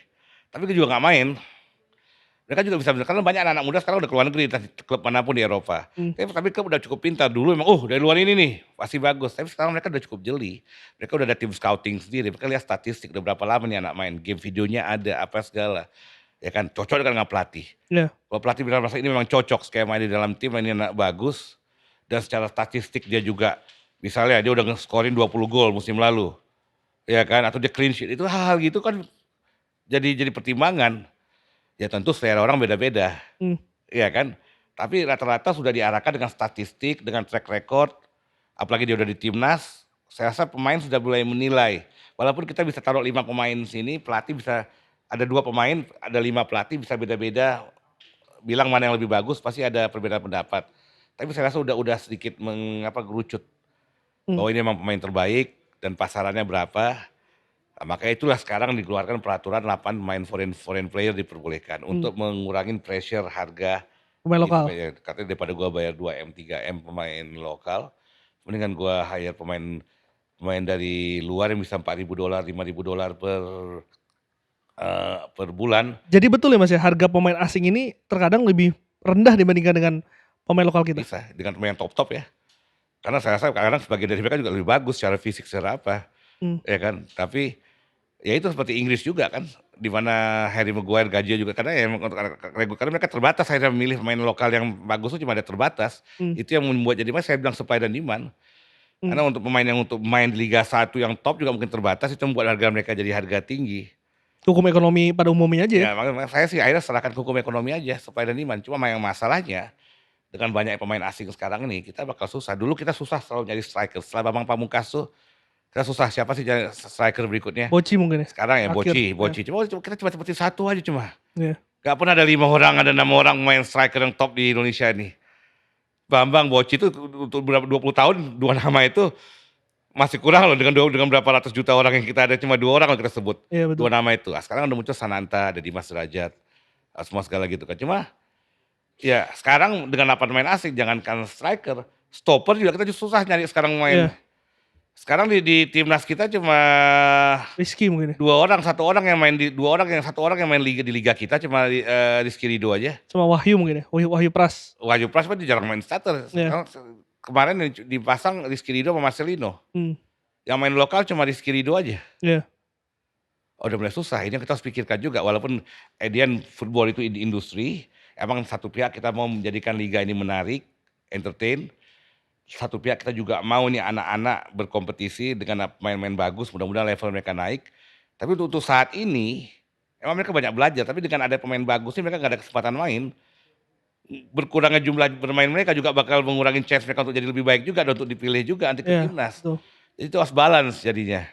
[SPEAKER 1] tapi dia juga nggak main. Mereka juga bisa karena banyak anak-anak muda sekarang udah ke luar negeri, entah di klub manapun di Eropa.
[SPEAKER 2] Mmm,
[SPEAKER 1] Tapi klub udah cukup pintar, dulu emang, dari luar ini nih, pasti bagus. Tapi sekarang mereka udah cukup jeli. Mereka udah ada tim scouting sendiri, mereka lihat statistik, udah berapa lama nih anak main, game videonya ada, apa segala. Ya kan, cocok dengan pelatih.
[SPEAKER 2] iya,
[SPEAKER 1] Kalau pelatih bilang merasa ini memang cocok skema di dalam tim, ini anak bagus, dan secara statistik dia juga, misalnya dia udah nge-scoring 20 gol musim lalu, ya kan, atau dia clean sheet, itu hal-hal gitu kan jadi pertimbangan. Ya tentu selera orang beda-beda.
[SPEAKER 2] mmm,
[SPEAKER 1] Iya kan? Tapi rata-rata sudah diarahkan dengan statistik, dengan track record, apalagi dia udah di timnas, saya rasa pemain sudah mulai menilai. Walaupun kita bisa taruh 5 pemain sini, pelatih bisa ada 2 pemain, ada 5 pelatih bisa beda-beda bilang mana yang lebih bagus, pasti ada perbedaan pendapat. Tapi saya rasa udah sedikit gerucut
[SPEAKER 2] mmm,
[SPEAKER 1] bahwa ini memang pemain terbaik, dan pasarannya berapa. Nah, makanya itulah sekarang dikeluarkan peraturan 8 pemain foreign player diperbolehkan
[SPEAKER 2] Mmm,
[SPEAKER 1] untuk mengurangi pressure harga
[SPEAKER 2] pemain
[SPEAKER 1] di
[SPEAKER 2] lokal.
[SPEAKER 1] pemain ya, katanya daripada gua bayar 2M, 3M pemain lokal, mendingan gua hire pemain pemain dari luar yang bisa $4.000, $5.000 per bulan.
[SPEAKER 2] Jadi betul ya Mas ya, harga pemain asing ini terkadang lebih rendah dibandingkan dengan pemain lokal kita?
[SPEAKER 1] Bisa dengan pemain top-top ya. Karena saya rasa kadang-kadang sebagian dari mereka juga lebih bagus secara fisik, secara apa,
[SPEAKER 2] Mmm,
[SPEAKER 1] ya kan. Tapi ya itu seperti Inggris juga kan, di mana Harry Maguire gajinya juga karena ya emang karena mereka terbatas akhirnya memilih pemain lokal yang bagus tuh cuma ada terbatas.
[SPEAKER 2] mmm,
[SPEAKER 1] Itu yang membuat jadi mas saya bilang supply dan demand.
[SPEAKER 2] mmm.
[SPEAKER 1] Karena untuk pemain yang untuk main di Liga 1 yang top juga mungkin terbatas, itu membuat harga mereka jadi harga tinggi.
[SPEAKER 2] Hukum ekonomi pada umumnya aja ya?
[SPEAKER 1] Ya makanya saya sih akhirnya serahkan ke hukum ekonomi aja, supply dan demand. Cuma yang masalahnya, dengan banyak pemain asing sekarang ini, kita bakal susah. Dulu kita susah selalu nyari striker, setelah Bambang Pamungkas tuh, kita susah siapa sih striker berikutnya.
[SPEAKER 2] Boci mungkin ya?
[SPEAKER 1] Sekarang ya
[SPEAKER 2] Terakhir,
[SPEAKER 1] Boci
[SPEAKER 2] ya,
[SPEAKER 1] Boci, kita cuma seperti 1 aja cuma.
[SPEAKER 2] iya.
[SPEAKER 1] Nggak pernah ada 5 orang, ada 6 orang main striker yang top di Indonesia ini. Bambang, Boci itu untuk berapa 20 tahun, 2 nama itu masih kurang loh dengan berapa ratus juta orang yang kita ada, cuma 2 orang yang kita sebut,
[SPEAKER 2] Iya
[SPEAKER 1] 2
[SPEAKER 2] betul.
[SPEAKER 1] nama itu. Ah, sekarang udah muncul Sananta, ada Dimas Derajat, semua segala gitu kan. Cuma, ya sekarang dengan 8 pemain asing, jangankan striker, stopper juga kita susah nyari sekarang main.
[SPEAKER 2] Iya,
[SPEAKER 1] Sekarang di timnas kita cuma
[SPEAKER 2] Rizky mungkin ya?
[SPEAKER 1] 2 orang, 1 orang yang main di 2 orang yang 1 orang yang main di liga kita cuma Rizky Ridho aja.
[SPEAKER 2] Sama Wahyu mungkin ya? Wahyu Pras.
[SPEAKER 1] Wahyu Pras kan jarang main starter.
[SPEAKER 2] Iya,
[SPEAKER 1] Sekarang kemarin dipasang Rizky Ridho sama Marcelino.
[SPEAKER 2] mmm,
[SPEAKER 1] Yang main lokal cuma Rizky Ridho aja.
[SPEAKER 2] iya,
[SPEAKER 1] Oh, udah mulai susah. Ini yang kita harus pikirkan juga. Walaupun edian football itu industri, emang satu pihak kita mau menjadikan liga ini menarik, entertain. Satu pihak kita juga mau nih anak-anak berkompetisi dengan pemain-pemain bagus, mudah-mudahan level mereka naik. Tapi untuk saat ini, emang mereka banyak belajar, tapi dengan ada pemain bagus ini mereka nggak ada kesempatan main. Berkurangnya jumlah bermain mereka juga bakal mengurangi chance mereka untuk jadi lebih baik juga dan untuk dipilih juga nanti ke
[SPEAKER 2] iya,
[SPEAKER 1] timnas.
[SPEAKER 2] betul.
[SPEAKER 1] Jadi itu harus balance jadinya.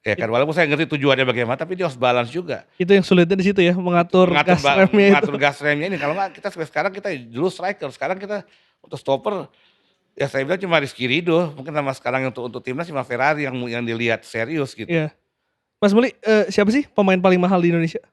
[SPEAKER 1] Ya kan, walaupun saya ngerti tujuannya bagaimana, tapi dia harus balance juga.
[SPEAKER 2] Itu yang sulitnya di situ ya, mengatur gas remnya itu.
[SPEAKER 1] Mengatur gas remnya ini. Kalau nggak kita sekarang kita dulu striker, sekarang kita untuk stopper ya saya bilang cuma Rizky Ridho, mungkin sama sekarang untuk timnas cuma Ferrari yang dilihat serius gitu.
[SPEAKER 2] Iya. Mas Muli, siapa sih pemain paling mahal di Indonesia?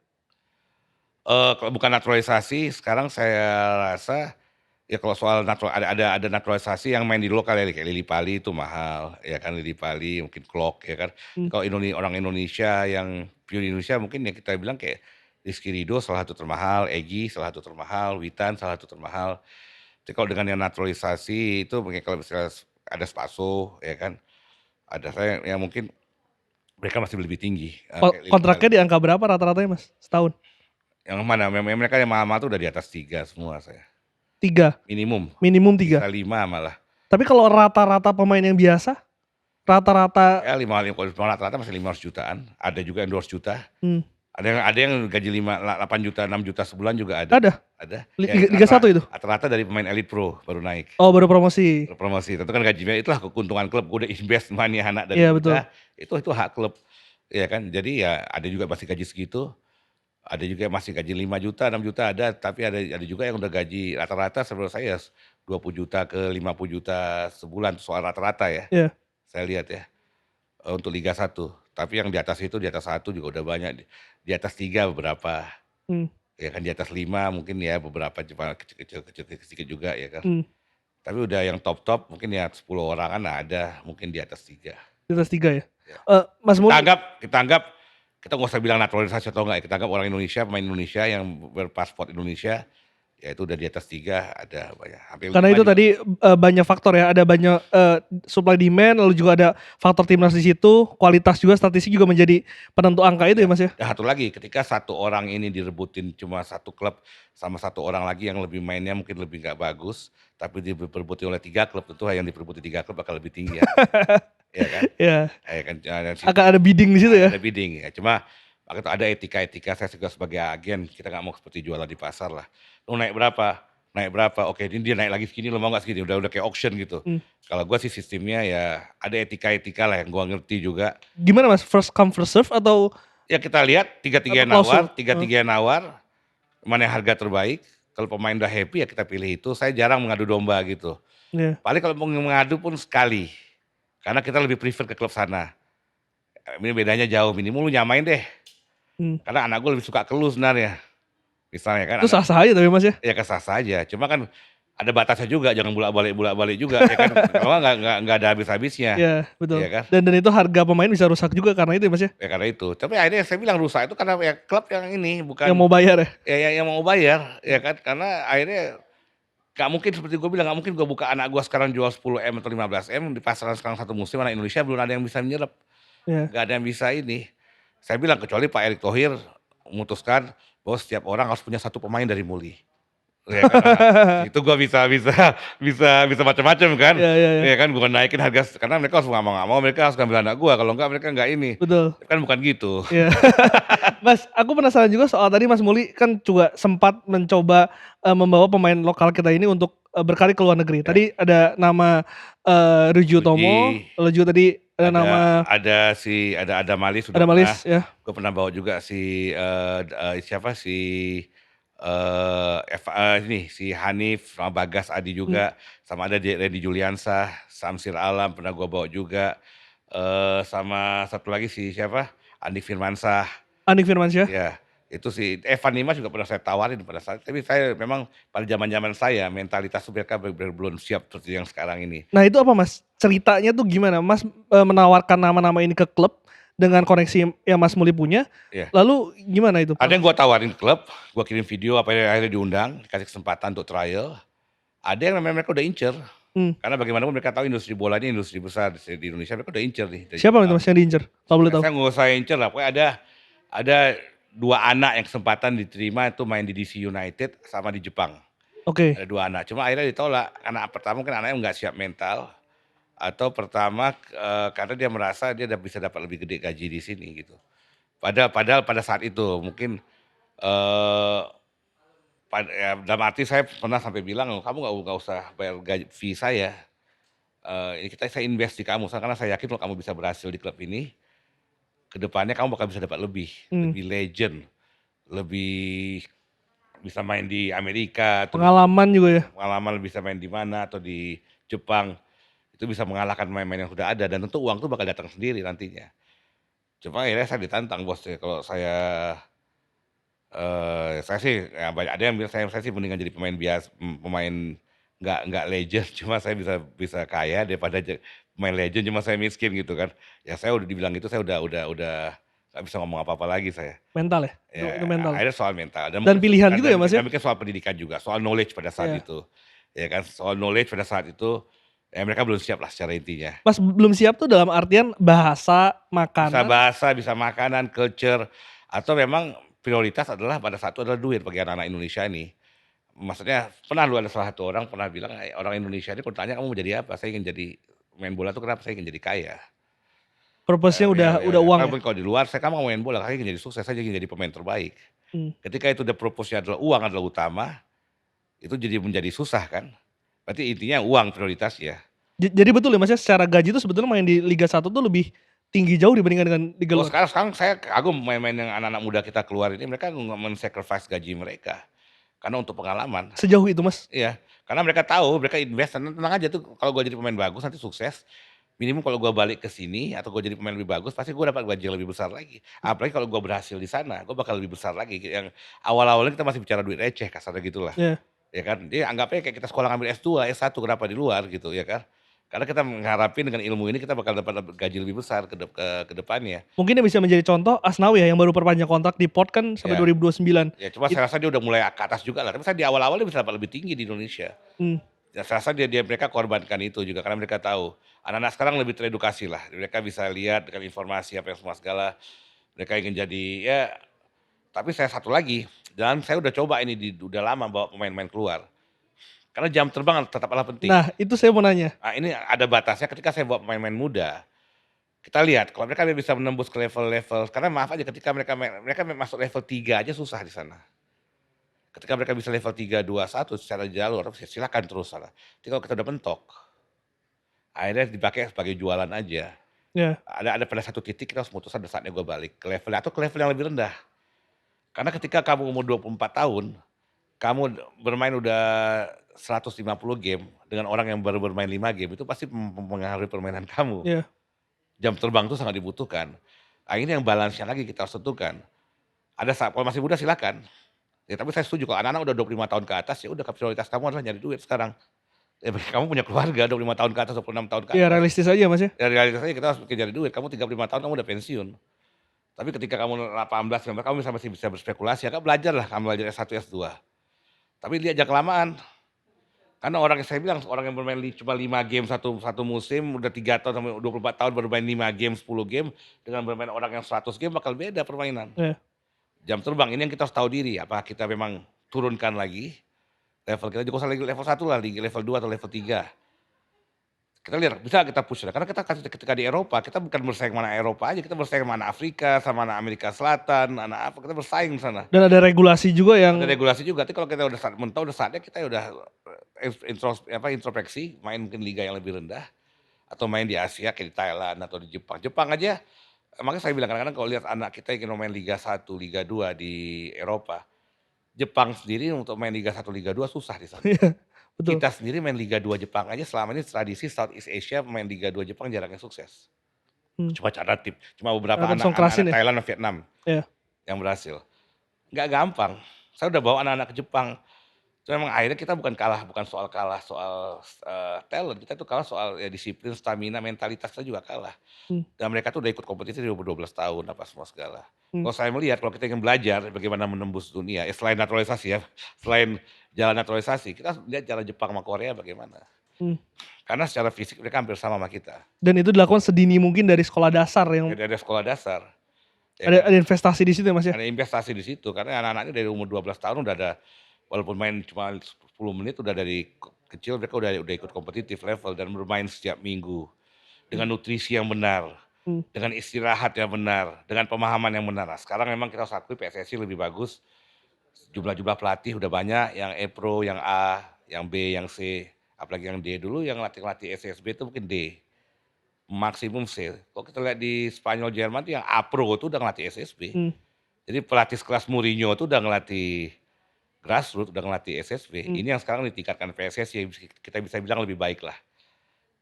[SPEAKER 1] Kalau bukan naturalisasi, sekarang saya rasa, ya kalau soal ada naturalisasi yang main di lokal ya, kayak Lily Pali itu mahal, ya kan Lily Pali, mungkin Klok, ya kan.
[SPEAKER 2] Mmm,
[SPEAKER 1] Kalau orang Indonesia yang pure Indonesia mungkin ya kita bilang kayak Rizky Ridho salah satu termahal, Egy salah satu termahal, Witan salah satu termahal. Tapi kalau dengan yang naturalisasi itu mungkin kalau misalnya ada Spaso, ya kan, ada saya yang mungkin mereka masih lebih tinggi, kayak Lily Pali.
[SPEAKER 2] kontraknya di angka berapa rata-ratanya Mas, setahun?
[SPEAKER 1] Yang mana? Mereka yang mahal-mahal tuh udah di atas 3 semua saya.
[SPEAKER 2] 3,
[SPEAKER 1] Minimum,
[SPEAKER 2] minimum
[SPEAKER 1] bisa
[SPEAKER 2] 3.
[SPEAKER 1] 5 malah.
[SPEAKER 2] Tapi kalau rata-rata pemain yang biasa, rata-rata
[SPEAKER 1] Ya 5 rata-rata masih 500 jutaan, ada juga yang 200 juta,
[SPEAKER 2] mmm,
[SPEAKER 1] ada yang gaji 8 juta, 6 juta sebulan juga ada.
[SPEAKER 2] ada?
[SPEAKER 1] Ada, ya
[SPEAKER 2] Liga 1 itu?
[SPEAKER 1] rata-rata dari pemain elite pro baru naik.
[SPEAKER 2] Oh baru promosi.
[SPEAKER 1] Promosi, tentu kan gajinya itulah keuntungan klub, gue udah invest money anak dari
[SPEAKER 2] Iya betul.
[SPEAKER 1] muda, itu hak klub, ya kan. Jadi ya ada juga masih gaji segitu, ada juga yang masih gaji 5 juta, 6 juta ada, tapi ada juga yang udah gaji rata-rata menurut saya 20 juta ke 50 juta sebulan, soal rata-rata ya,
[SPEAKER 2] Iya,
[SPEAKER 1] saya lihat ya, untuk Liga 1. Tapi yang di atas itu, di atas 1 juga udah banyak, di atas 3 beberapa,
[SPEAKER 2] mmm,
[SPEAKER 1] ya kan di atas 5 mungkin ya beberapa cuma kecil-kecil sedikit juga ya kan.
[SPEAKER 2] mmm,
[SPEAKER 1] Tapi udah yang top-top mungkin ya 10 orangan ada, mungkin di atas 3.
[SPEAKER 2] di atas 3 ya?
[SPEAKER 1] Ya.
[SPEAKER 2] Mas
[SPEAKER 1] Kita
[SPEAKER 2] Muli
[SPEAKER 1] anggap kita nggak usah bilang naturalisasi atau enggak, kita anggap orang Indonesia, pemain Indonesia yang berpaspor Indonesia, ya itu udah di atas 3 ada banyak, hampir
[SPEAKER 2] karena
[SPEAKER 1] 5
[SPEAKER 2] itu
[SPEAKER 1] juga.
[SPEAKER 2] tadi, banyak faktor ya, ada banyak, supply demand, lalu juga ada faktor timnas di situ, kualitas juga, statistik juga menjadi penentu angka itu ya Mas ya?
[SPEAKER 1] Dan satu lagi, ketika 1 orang ini direbutin cuma 1 klub sama 1 orang lagi yang lebih mainnya mungkin lebih nggak bagus, tapi diperebuti oleh 3 klub, tentu yang diperebuti 3 klub bakal lebih tinggi ya. Ya kan?
[SPEAKER 2] Iya,
[SPEAKER 1] Ya kan,
[SPEAKER 2] akan ada bidding di situ ya?
[SPEAKER 1] ada bidding ya. Cuma itu ada etika-etika, saya juga sebagai agen, kita nggak mau seperti jualan di pasar lah. Lu naik berapa? Naik berapa? Oke, ini dia naik lagi segini, lu mau nggak segini? Udah kayak auction gitu.
[SPEAKER 2] Mmm,
[SPEAKER 1] Kalau gua sih sistemnya ya ada etika-etika lah yang gua ngerti juga.
[SPEAKER 2] gimana Mas, first come first serve atau
[SPEAKER 1] Ya kita lihat tiga-tiga yang
[SPEAKER 2] klausul?
[SPEAKER 1] nawar, tiga-tiga yang nawar, mana yang harga terbaik. Kalau pemain udah happy ya kita pilih itu. Saya jarang mengadu domba gitu.
[SPEAKER 2] Iya,
[SPEAKER 1] Paling kalau mau mengadu pun sekali. Karena kita lebih prefer ke klub sana. ini bedanya jauh, minimal lu nyamain deh.
[SPEAKER 2] Mmm.
[SPEAKER 1] Karena anak gue lebih suka ke lu sebenarnya. Misalnya kan
[SPEAKER 2] Itu
[SPEAKER 1] anak
[SPEAKER 2] sah-sah aja tapi Mas ya?
[SPEAKER 1] ya kesah saja, cuma kan ada batasnya juga, jangan bolak-balik juga ya kan, kalau nggak ada habis-habisnya,
[SPEAKER 2] Iya, betul.
[SPEAKER 1] ya kan.
[SPEAKER 2] Dan itu harga pemain bisa rusak juga karena itu ya Mas ya?
[SPEAKER 1] Ya karena itu, tapi akhirnya saya bilang rusak itu karena ya klub yang ini,
[SPEAKER 2] Yang
[SPEAKER 1] bukan
[SPEAKER 2] mau bayar ya?
[SPEAKER 1] ya yang mau bayar, ya kan. Karena akhirnya nggak mungkin seperti gue bilang, nggak mungkin gue buka anak gue sekarang jual 10 M atau 15 M di pasaran sekarang satu musim anak Indonesia belum ada yang bisa menyerap,
[SPEAKER 2] Iya.
[SPEAKER 1] nggak ada yang bisa ini. Saya bilang kecuali Pak Erick Thohir memutuskan bahwa setiap orang harus punya satu pemain dari Muli. Ya kan, itu gua bisa macam-macam kan,
[SPEAKER 2] Iya, iya, iya.
[SPEAKER 1] ya kan, gua naikin harga karena mereka harus nggak mau mereka harus ngambil anak gua, kalau enggak mereka nggak ini,
[SPEAKER 2] Betul.
[SPEAKER 1] kan bukan gitu.
[SPEAKER 2] Iya. Mas, aku penasaran juga soal tadi Mas Muli kan juga sempat mencoba, membawa pemain lokal kita ini untuk, berkarir ke luar negeri.
[SPEAKER 1] Ya,
[SPEAKER 2] Tadi ada nama, Ryuji Utomo,
[SPEAKER 1] Puji,
[SPEAKER 2] lalu juga tadi ada nama
[SPEAKER 1] ada Adam Malik sudah
[SPEAKER 2] Adam
[SPEAKER 1] pernah,
[SPEAKER 2] Malis ya,
[SPEAKER 1] gua pernah bawa juga si, siapa, ini si Hanif sama Bagas Adi
[SPEAKER 2] mmm,
[SPEAKER 1] juga, sama ada Rendy Juliansah, Samsir Alam pernah gua bawa juga, sama satu lagi si siapa, Andi Firmansyah.
[SPEAKER 2] Andik Firmansyah.
[SPEAKER 1] Ya, itu sih, Evan Dimas juga pernah saya tawarin pada saat tapi saya memang pada zaman-zaman saya mentalitas mereka bener-bener belum siap seperti yang sekarang ini.
[SPEAKER 2] Nah itu apa Mas, ceritanya tuh gimana? Mas, menawarkan nama-nama ini ke klub dengan koneksi yang Mas Muli punya,
[SPEAKER 1] Ya,
[SPEAKER 2] lalu gimana itu
[SPEAKER 1] ada yang
[SPEAKER 2] proses?
[SPEAKER 1] gua tawarin klub, gua kirim video apa ya, akhirnya diundang, dikasih kesempatan untuk trial. Ada yang memang mereka udah incer,
[SPEAKER 2] Mmm,
[SPEAKER 1] karena bagaimanapun mereka tahu industri bola ini industri besar di Indonesia, mereka udah incer nih dari
[SPEAKER 2] siapa itu
[SPEAKER 1] Jepang.
[SPEAKER 2] Mas yang diincer? Kalau boleh tahu?
[SPEAKER 1] Saya nggak usah incer lah, pokoknya ada 2 anak yang kesempatan diterima itu main di DC United sama di Jepang.
[SPEAKER 2] Oke.
[SPEAKER 1] Ada 2 anak, cuma akhirnya ditolak. Anak pertama mungkin anaknya nggak siap mental, atau pertama, karena dia merasa dia bisa dapat lebih gede gaji di sini gitu. Padahal pada saat itu mungkin, eee, ya dalam arti saya pernah sampai bilang, "Kamu nggak usah bayar fee saya, ini saya invest di kamu, karena saya yakin kalau kamu bisa berhasil di klub ini, ke depannya kamu bakal bisa dapat lebih,
[SPEAKER 2] Mmm,
[SPEAKER 1] lebih legend, lebih bisa main di Amerika atau bisa
[SPEAKER 2] pengalaman juga ya?
[SPEAKER 1] pengalaman bisa main di mana atau di Jepang, itu bisa mengalahkan pemain-pemain yang sudah ada dan tentu uang itu bakal datang sendiri nantinya." Cuma akhirnya saya ditantang bos ya, kalau saya sih ya banyak ada yang bilang saya sih mendingan jadi pemain nggak legend, cuma saya bisa kaya daripada pemain legend cuma saya miskin gitu kan. Ya saya udah dibilang gitu, saya udah nggak bisa ngomong apa-apa lagi saya.
[SPEAKER 2] Mental ya? Itu
[SPEAKER 1] Ya
[SPEAKER 2] mental?
[SPEAKER 1] akhirnya soal mental dan
[SPEAKER 2] Dan
[SPEAKER 1] mungkin
[SPEAKER 2] pilihan juga ya Mas ya?
[SPEAKER 1] soal pendidikan juga, soal knowledge pada saat
[SPEAKER 2] Iya.
[SPEAKER 1] itu. Ya kan, soal knowledge pada saat itu, ya mereka belum siap lah secara intinya.
[SPEAKER 2] Mas belum siap tuh dalam artian bahasa,
[SPEAKER 1] Bisa
[SPEAKER 2] makanan,
[SPEAKER 1] bahasa, bisa makanan, culture, atau memang prioritas adalah pada saat itu adalah duit bagi anak-anak Indonesia ini. Maksudnya pernah lu ada salah satu orang pernah bilang, orang Indonesia ini kalau ditanya, "Kamu mau jadi apa?" "Saya ingin jadi main bola tuh kenapa? Saya ingin jadi kaya."
[SPEAKER 2] purpose-nya udah
[SPEAKER 1] Ya,
[SPEAKER 2] uang ya?
[SPEAKER 1] tapi kalau di luar, "Kamu mau main bola, saya ingin jadi sukses, saya ingin jadi pemain terbaik."
[SPEAKER 2] Mmm.
[SPEAKER 1] Ketika itu the purpose-nya adalah uang adalah utama, itu jadi menjadi susah kan. Berarti intinya uang prioritasnya.
[SPEAKER 2] Jadi betul ya Mas ya, secara gaji tuh sebetulnya main di Liga 1 tuh lebih tinggi jauh dibandingkan dengan liga
[SPEAKER 1] Oh
[SPEAKER 2] luar?
[SPEAKER 1] sekarang saya kagum main-main yang anak-anak muda kita keluar ini, mereka men-sacrifice gaji mereka, karena untuk pengalaman.
[SPEAKER 2] Sejauh itu Mas?
[SPEAKER 1] Iya, karena mereka tahu, mereka invest, tenang aja tuh kalau gua jadi pemain bagus nanti sukses, minimum kalau gua balik ke sini atau gua jadi pemain lebih bagus, pasti gua dapat gaji yang lebih besar lagi. Apalagi kalau gua berhasil di sana, gua bakal lebih besar lagi, yang awal-awalnya kita masih bicara duit receh kasarnya gitulah,
[SPEAKER 2] Iya.
[SPEAKER 1] ya kan. Dia anggapnya kayak kita sekolah ngambil S2, S1 kenapa di luar gitu ya kan. Karena kita mengharapin dengan ilmu ini kita bakal dapat gaji lebih besar ke depannya.
[SPEAKER 2] Mungkin yang bisa menjadi contoh Asnawi ya yang baru perpanjang kontrak di Port kan sampai
[SPEAKER 1] Ya.
[SPEAKER 2] 2029.
[SPEAKER 1] Ya cuma saya rasa dia udah mulai ke atas juga lah, tapi saya di awal-awal dia bisa dapat lebih tinggi di Indonesia.
[SPEAKER 2] Mmm,
[SPEAKER 1] Ya saya rasa mereka korbankan itu juga karena mereka tahu, anak-anak sekarang lebih teredukasi lah, mereka bisa lihat dengan informasi apa yang semua segala, mereka ingin jadi ya tapi saya satu lagi, dan saya udah coba ini udah lama bawa pemain-pemain keluar, karena jam terbang tetaplah penting.
[SPEAKER 2] nah itu saya mau nanya.
[SPEAKER 1] Nah ini ada batasnya ketika saya bawa pemain-pemain muda, kita lihat kalau mereka bisa menembus ke level-level karena maaf aja ketika mereka masuk level 3 aja susah di sana. Ketika mereka bisa level 3, 2, 1 secara jalur, silakan terus sana. Tapi kalau kita udah mentok, akhirnya dipakai sebagai jualan aja.
[SPEAKER 2] Ya,
[SPEAKER 1] Ada pada satu titik kita harus memutuskan udah saatnya gue balik ke level atau ke level yang lebih rendah. Karena ketika kamu umur 24 tahun, kamu bermain udah 150 game dengan orang yang baru bermain 5 game, itu pasti mempengaruhi permainan kamu.
[SPEAKER 2] iya.
[SPEAKER 1] Jam terbang itu sangat dibutuhkan. Nah ini yang balance-nya lagi kita harus tentukan. Ada kalau masih muda silakan, ya tapi saya setuju kalau anak-anak udah 25 tahun ke atas, ya udah prioritas kamu adalah nyari duit sekarang. Ya kamu punya keluarga 25 tahun ke atas, 26 tahun ke
[SPEAKER 2] Iya
[SPEAKER 1] atas.
[SPEAKER 2] realistis aja Mas ya.
[SPEAKER 1] Ya realitasnya kita harus mikir nyari duit, kamu 35 tahun kamu udah pensiun. Tapi ketika kamu 18, 19 kamu masih bisa berspekulasi, ya kan belajarlah, kamu belajar S1, S2. Tapi lihat jangan kelamaan. Karena orang yang saya bilang, orang yang bermain cuma 5 game satu musim, udah 3 tahun sampai 24 tahun baru main 5 game, 10 game, dengan bermain orang yang 100 game bakal beda permainan.
[SPEAKER 2] Iya.
[SPEAKER 1] Jam terbang ini yang kita harus tahu diri, apakah kita memang turunkan lagi level kita, jangan usah lagi level 1 lah, level 2 atau level 3. Kita lihat bisa kita push, karena kita ketika di Eropa, kita bukan bersaing mana Eropa aja, kita bersaing mana Afrika, sama mana Amerika Selatan, mana apa, kita bersaing di sana.
[SPEAKER 2] Dan ada regulasi juga yang
[SPEAKER 1] Ada regulasi juga, tapi kalau kita udah mentok, udah saatnya kita udah introspeksi, main mungkin liga yang lebih rendah, atau main di Asia kayak di Thailand atau di Jepang. Jepang aja, makanya saya bilang kadang-kadang kalau lihat anak kita yang ingin main Liga 1, Liga 2 di Eropa, Jepang sendiri untuk main Liga 1, Liga 2 susah di sana.
[SPEAKER 2] iya, betul.
[SPEAKER 1] Kita sendiri main Liga 2 Jepang aja selama ini tradisi Southeast Asia main Liga 2 Jepang jarang yang sukses.
[SPEAKER 2] Mmm,
[SPEAKER 1] Cuma catatan cuma beberapa
[SPEAKER 2] ada
[SPEAKER 1] anak-anak
[SPEAKER 2] songkrasin ya?
[SPEAKER 1] Thailand dan Vietnam
[SPEAKER 2] Iya.
[SPEAKER 1] yang berhasil. Nggak gampang. Saya udah bawa anak-anak ke Jepang. Cuma memang akhirnya kita bukan soal kalah soal, talent, kita tuh kalah soal ya disiplin, stamina, mentalitas kita juga kalah.
[SPEAKER 2] Mmm,
[SPEAKER 1] Dan mereka tuh udah ikut kompetisi di umur 12 tahun apa semua segala.
[SPEAKER 2] mmm,
[SPEAKER 1] Kalau saya melihat kalau kita ingin belajar bagaimana menembus dunia, selain naturalisasi ya, selain jalan naturalisasi, kita harus lihat jalan Jepang sama Korea bagaimana.
[SPEAKER 2] mmm.
[SPEAKER 1] Karena secara fisik mereka hampir sama kita.
[SPEAKER 2] Dan itu dilakukan sedini mungkin dari sekolah dasar yang
[SPEAKER 1] Jadi ada sekolah dasar, ya
[SPEAKER 2] ada
[SPEAKER 1] kan.
[SPEAKER 2] investasi di situ ya Mas ya?
[SPEAKER 1] Ada investasi di situ karena anak-anaknya dari umur 12 tahun udah ada, walaupun main cuma 10 menit udah dari kecil mereka udah ikut kompetitif level dan bermain setiap minggu.
[SPEAKER 2] Mmm,
[SPEAKER 1] Dengan nutrisi yang benar,
[SPEAKER 2] mmm,
[SPEAKER 1] dengan istirahat yang benar, dengan pemahaman yang benar. Nah, sekarang memang kita harus akui PSSI lebih bagus, jumlah pelatih udah banyak, yang E Pro, yang A, yang B, yang C, apalagi yang D. Dulu yang latih-latih SSB itu mungkin D, maksimum C. Kalau kita lihat di Spanyol, Jerman tuh yang A Pro itu udah ngelatih SSB.
[SPEAKER 2] mmm,
[SPEAKER 1] Jadi pelatih sekelas Mourinho itu udah ngelatih grassroots, udah ngelatih SSB.
[SPEAKER 2] mmm.
[SPEAKER 1] Ini yang sekarang ditingkatkan PSSI, kita bisa bilang lebih baik lah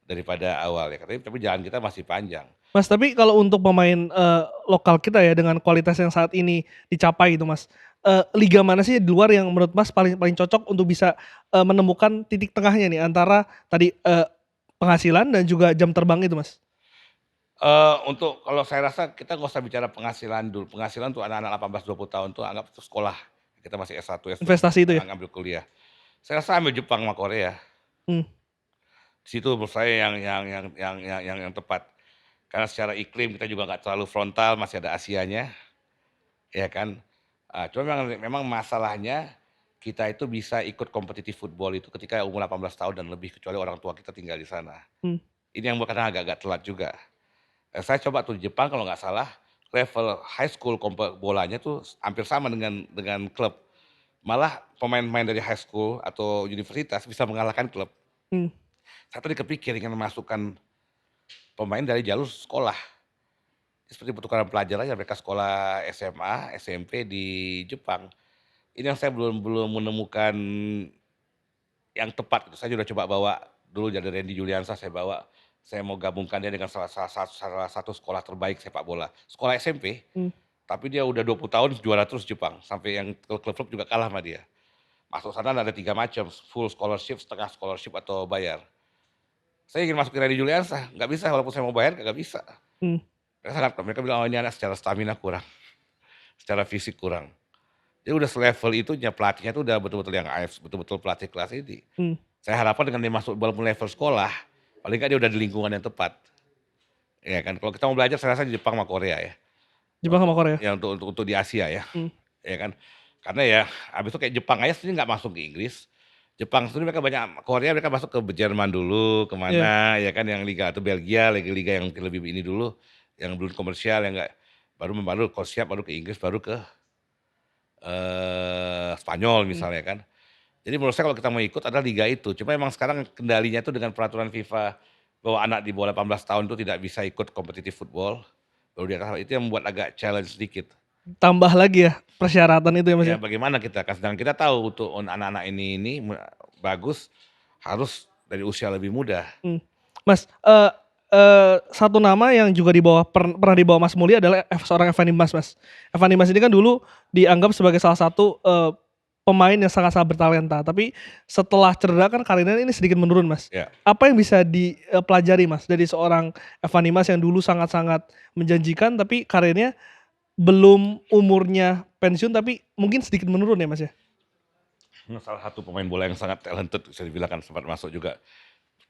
[SPEAKER 1] daripada awal ya, tapi jalan kita masih panjang.
[SPEAKER 2] Mas, tapi kalau untuk pemain, lokal kita ya dengan kualitas yang saat ini dicapai gitu Mas, liga mana sih di luar yang menurut Mas paling paling cocok untuk bisa, menemukan titik tengahnya nih antara tadi, penghasilan dan juga jam terbang itu Mas?
[SPEAKER 1] Untuk kalau saya rasa kita nggak usah bicara penghasilan dulu, penghasilan untuk anak-anak 18, 20 tahun tuh anggap itu sekolah, kita masih S1, S2,
[SPEAKER 2] Investasi itu ya?
[SPEAKER 1] ngambil kuliah. Saya rasa ambil Jepang sama Korea,
[SPEAKER 2] Mmm,
[SPEAKER 1] di situ menurut saya yang tepat. Karena secara iklim kita juga nggak terlalu frontal, masih ada Asianya, ya kan. Cuma memang masalahnya kita itu bisa ikut kompetitif football itu ketika umur 18 tahun dan lebih, kecuali orang tua kita tinggal di sana.
[SPEAKER 2] mmm,
[SPEAKER 1] Ini yang kadang agak-agak telat juga. Saya coba tuh di Jepang kalau nggak salah, level high school bolanya tuh hampir sama dengan klub. Malah pemain-pemain dari high school atau universitas bisa mengalahkan klub.
[SPEAKER 2] mmm,
[SPEAKER 1] Saya tadi kepikir ingin memasukkan pemain dari jalur sekolah. Seperti pertukaran pelajar aja, mereka sekolah SMA, SMP di Jepang. Ini yang saya belum belum menemukan yang tepat gitu. Saya sudah coba bawa dulu dari Randy Juliansa saya bawa, saya mau gabungkan dia dengan salah satu sekolah terbaik sepak bola. Sekolah SMP,
[SPEAKER 2] mmm.
[SPEAKER 1] tapi dia udah 20 tahun juara terus Jepang, sampai yang klub-klub juga kalah sama dia. Masuk sana ada 3 macam, full scholarship, setengah scholarship, atau bayar. Saya ingin masuk ke Randy Juliansa, nggak bisa walaupun saya mau bayar nggak bisa.
[SPEAKER 2] Mmm,
[SPEAKER 1] Mereka bilang, "Oh ini anak secara stamina kurang, secara fisik kurang." Dia udah selevel itunya, pelatihnya tuh udah betul-betul yang AF, betul-betul pelatih kelas ini.
[SPEAKER 2] mmm.
[SPEAKER 1] Saya harapkan dengan dia masuk walaupun level sekolah, paling nggak dia udah di lingkungan yang tepat. Ya kan, kalau kita mau belajar saya rasa di Jepang sama Korea ya.
[SPEAKER 2] Jepang sama Korea?
[SPEAKER 1] Ya untuk di Asia ya,
[SPEAKER 2] Mmm,
[SPEAKER 1] ya kan. Karena ya habis itu kayak Jepang aja sendiri nggak masuk ke Inggris. Jepang sendiri mereka banyak, Korea mereka masuk ke Jerman dulu,
[SPEAKER 2] iya,
[SPEAKER 1] kemana ya kan, yang liga atau Belgia, liga-liga yang lebih ini dulu, yang belum komersial, yang enggak, baru kalau siap baru ke Inggris, baru ke, Spanyol
[SPEAKER 2] mmm.
[SPEAKER 1] misalnya kan. Jadi menurut saya kalau kita mau ikut adalah liga itu, cuma emang sekarang kendalinya itu dengan peraturan FIFA bahwa anak di bawah 18 tahun itu tidak bisa ikut kompetitif football, baru di atas itu yang membuat agak challenge sedikit.
[SPEAKER 2] Tambah lagi ya persyaratan itu ya Mas
[SPEAKER 1] Ya
[SPEAKER 2] ya?
[SPEAKER 1] bagaimana kita, sedangkan kita tahu untuk anak-anak ini bagus, harus dari usia lebih muda.
[SPEAKER 2] Mmm. Mas, satu nama yang juga pernah dibawa Mas Muli adalah seorang Evan Dimas, Mas. Evan Dimas ini kan dulu dianggap sebagai salah satu, pemain yang sangat-sangat bertalenta, tapi setelah cedera kan karirnya ini sedikit menurun, Mas.
[SPEAKER 1] Ya.
[SPEAKER 2] Apa yang bisa dipelajari, Mas, dari seorang Evan Dimas yang dulu sangat-sangat menjanjikan, tapi karirnya belum umurnya pensiun, tapi mungkin sedikit menurun ya, Mas, ya?
[SPEAKER 1] Salah satu pemain bola yang sangat talented bisa dibilang kan, sempat masuk juga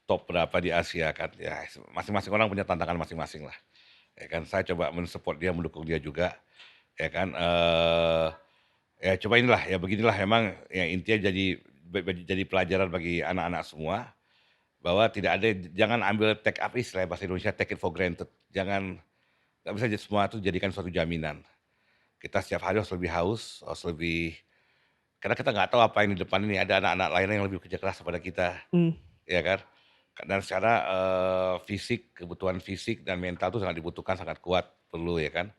[SPEAKER 1] top berapa di Asia kan. Ya masing-masing orang punya tantangan masing-masing lah. Ya kan, saya coba men-support dia, mendukung dia juga. Ya kan, ya coba inilah, ya beginilah emang ya intinya jadi pelajaran bagi anak-anak semua, bahwa tidak ada, jangan ambil take up, istilah bahasa Indonesia take it for granted. Jangan, nggak bisa semua itu jadikan suatu jaminan. Kita setiap hari harus lebih haus, harus lebih, karena kita nggak tahu apa yang di depan ini, ada anak-anak lain yang lebih kerja keras daripada kita,
[SPEAKER 2] Mmm,
[SPEAKER 1] ya kan. Dan secara fisik, kebutuhan fisik dan mental itu sangat dibutuhkan, sangat kuat, perlu ya kan.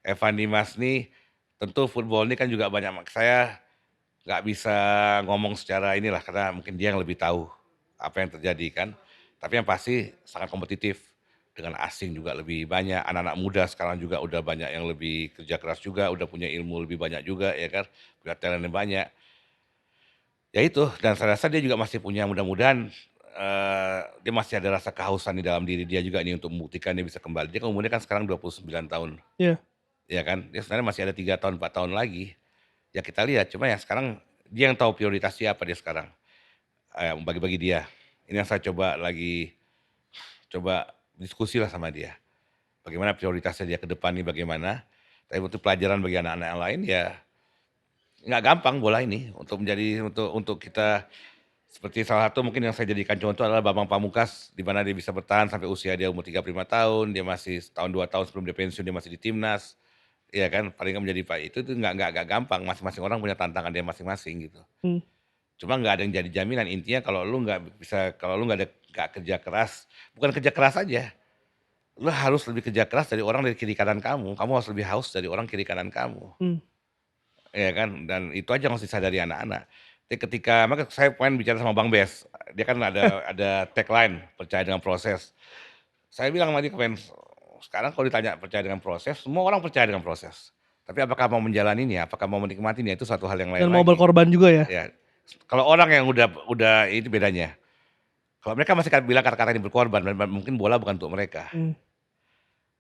[SPEAKER 1] Evan Dimas nih, tentu football ini kan juga banyak, saya nggak bisa ngomong secara inilah, karena mungkin dia yang lebih tahu apa yang terjadi kan. Tapi yang pasti sangat kompetitif, dengan asing juga lebih banyak, anak-anak muda sekarang juga udah banyak yang lebih kerja keras juga, udah punya ilmu lebih banyak juga ya kan, punya talent yang banyak. Ya itu, dan saya rasa dia juga masih punya, mudah-mudahan dia masih ada rasa kehausan di dalam diri dia juga nih untuk membuktikan dia bisa kembali. Dia kan umurnya kan sekarang 29 tahun,
[SPEAKER 2] iya,
[SPEAKER 1] ya kan. Dia sebenarnya masih ada 3 tahun, 4 tahun lagi. Ya kita lihat, cuma ya sekarang dia yang tahu prioritas dia apa dia sekarang, bagi-bagi dia. Ini yang saya coba diskusi lah sama dia. Bagaimana prioritasnya dia ke depan nih bagaimana. Tapi untuk pelajaran bagi anak-anak yang lain ya nggak gampang bola ini untuk menjadi, untuk kita, seperti salah satu mungkin yang saya jadikan contoh adalah Bambang Pamungkas, di mana dia bisa bertahan sampai usia dia umur 35 tahun, dia masih setahun 2 tahun sebelum dia pensiun dia masih di timnas, iya kan, paling nggak menjadi Pak, itu nggak gampang, masing-masing orang punya tantangan dia masing-masing gitu.
[SPEAKER 2] mmm,
[SPEAKER 1] Cuma nggak ada yang jadi jaminan, intinya kalau lu nggak kerja keras, bukan kerja keras aja, lu harus lebih kerja keras dari orang dari kiri kanan kamu harus lebih haus dari orang kiri kanan kamu.
[SPEAKER 2] mmm,
[SPEAKER 1] Iya kan, dan itu aja yang harus disadari anak-anak. Jadi ketika, maka saya pengen bicara sama Bang Bes, dia kan ada tagline, "Percaya dengan proses." Saya bilang sama dia kemarin, sekarang kalau ditanya percaya dengan proses, semua orang percaya dengan proses. Tapi apakah mau menjalaninya, apakah mau menikmatinya, itu satu hal yang lain
[SPEAKER 2] dan mau
[SPEAKER 1] lagi.
[SPEAKER 2] berkorban juga ya?
[SPEAKER 1] Ya, kalau orang yang udah itu bedanya. Kalau mereka masih bilang kata-kata ini berkorban, mungkin bola bukan untuk mereka.
[SPEAKER 2] Mmm,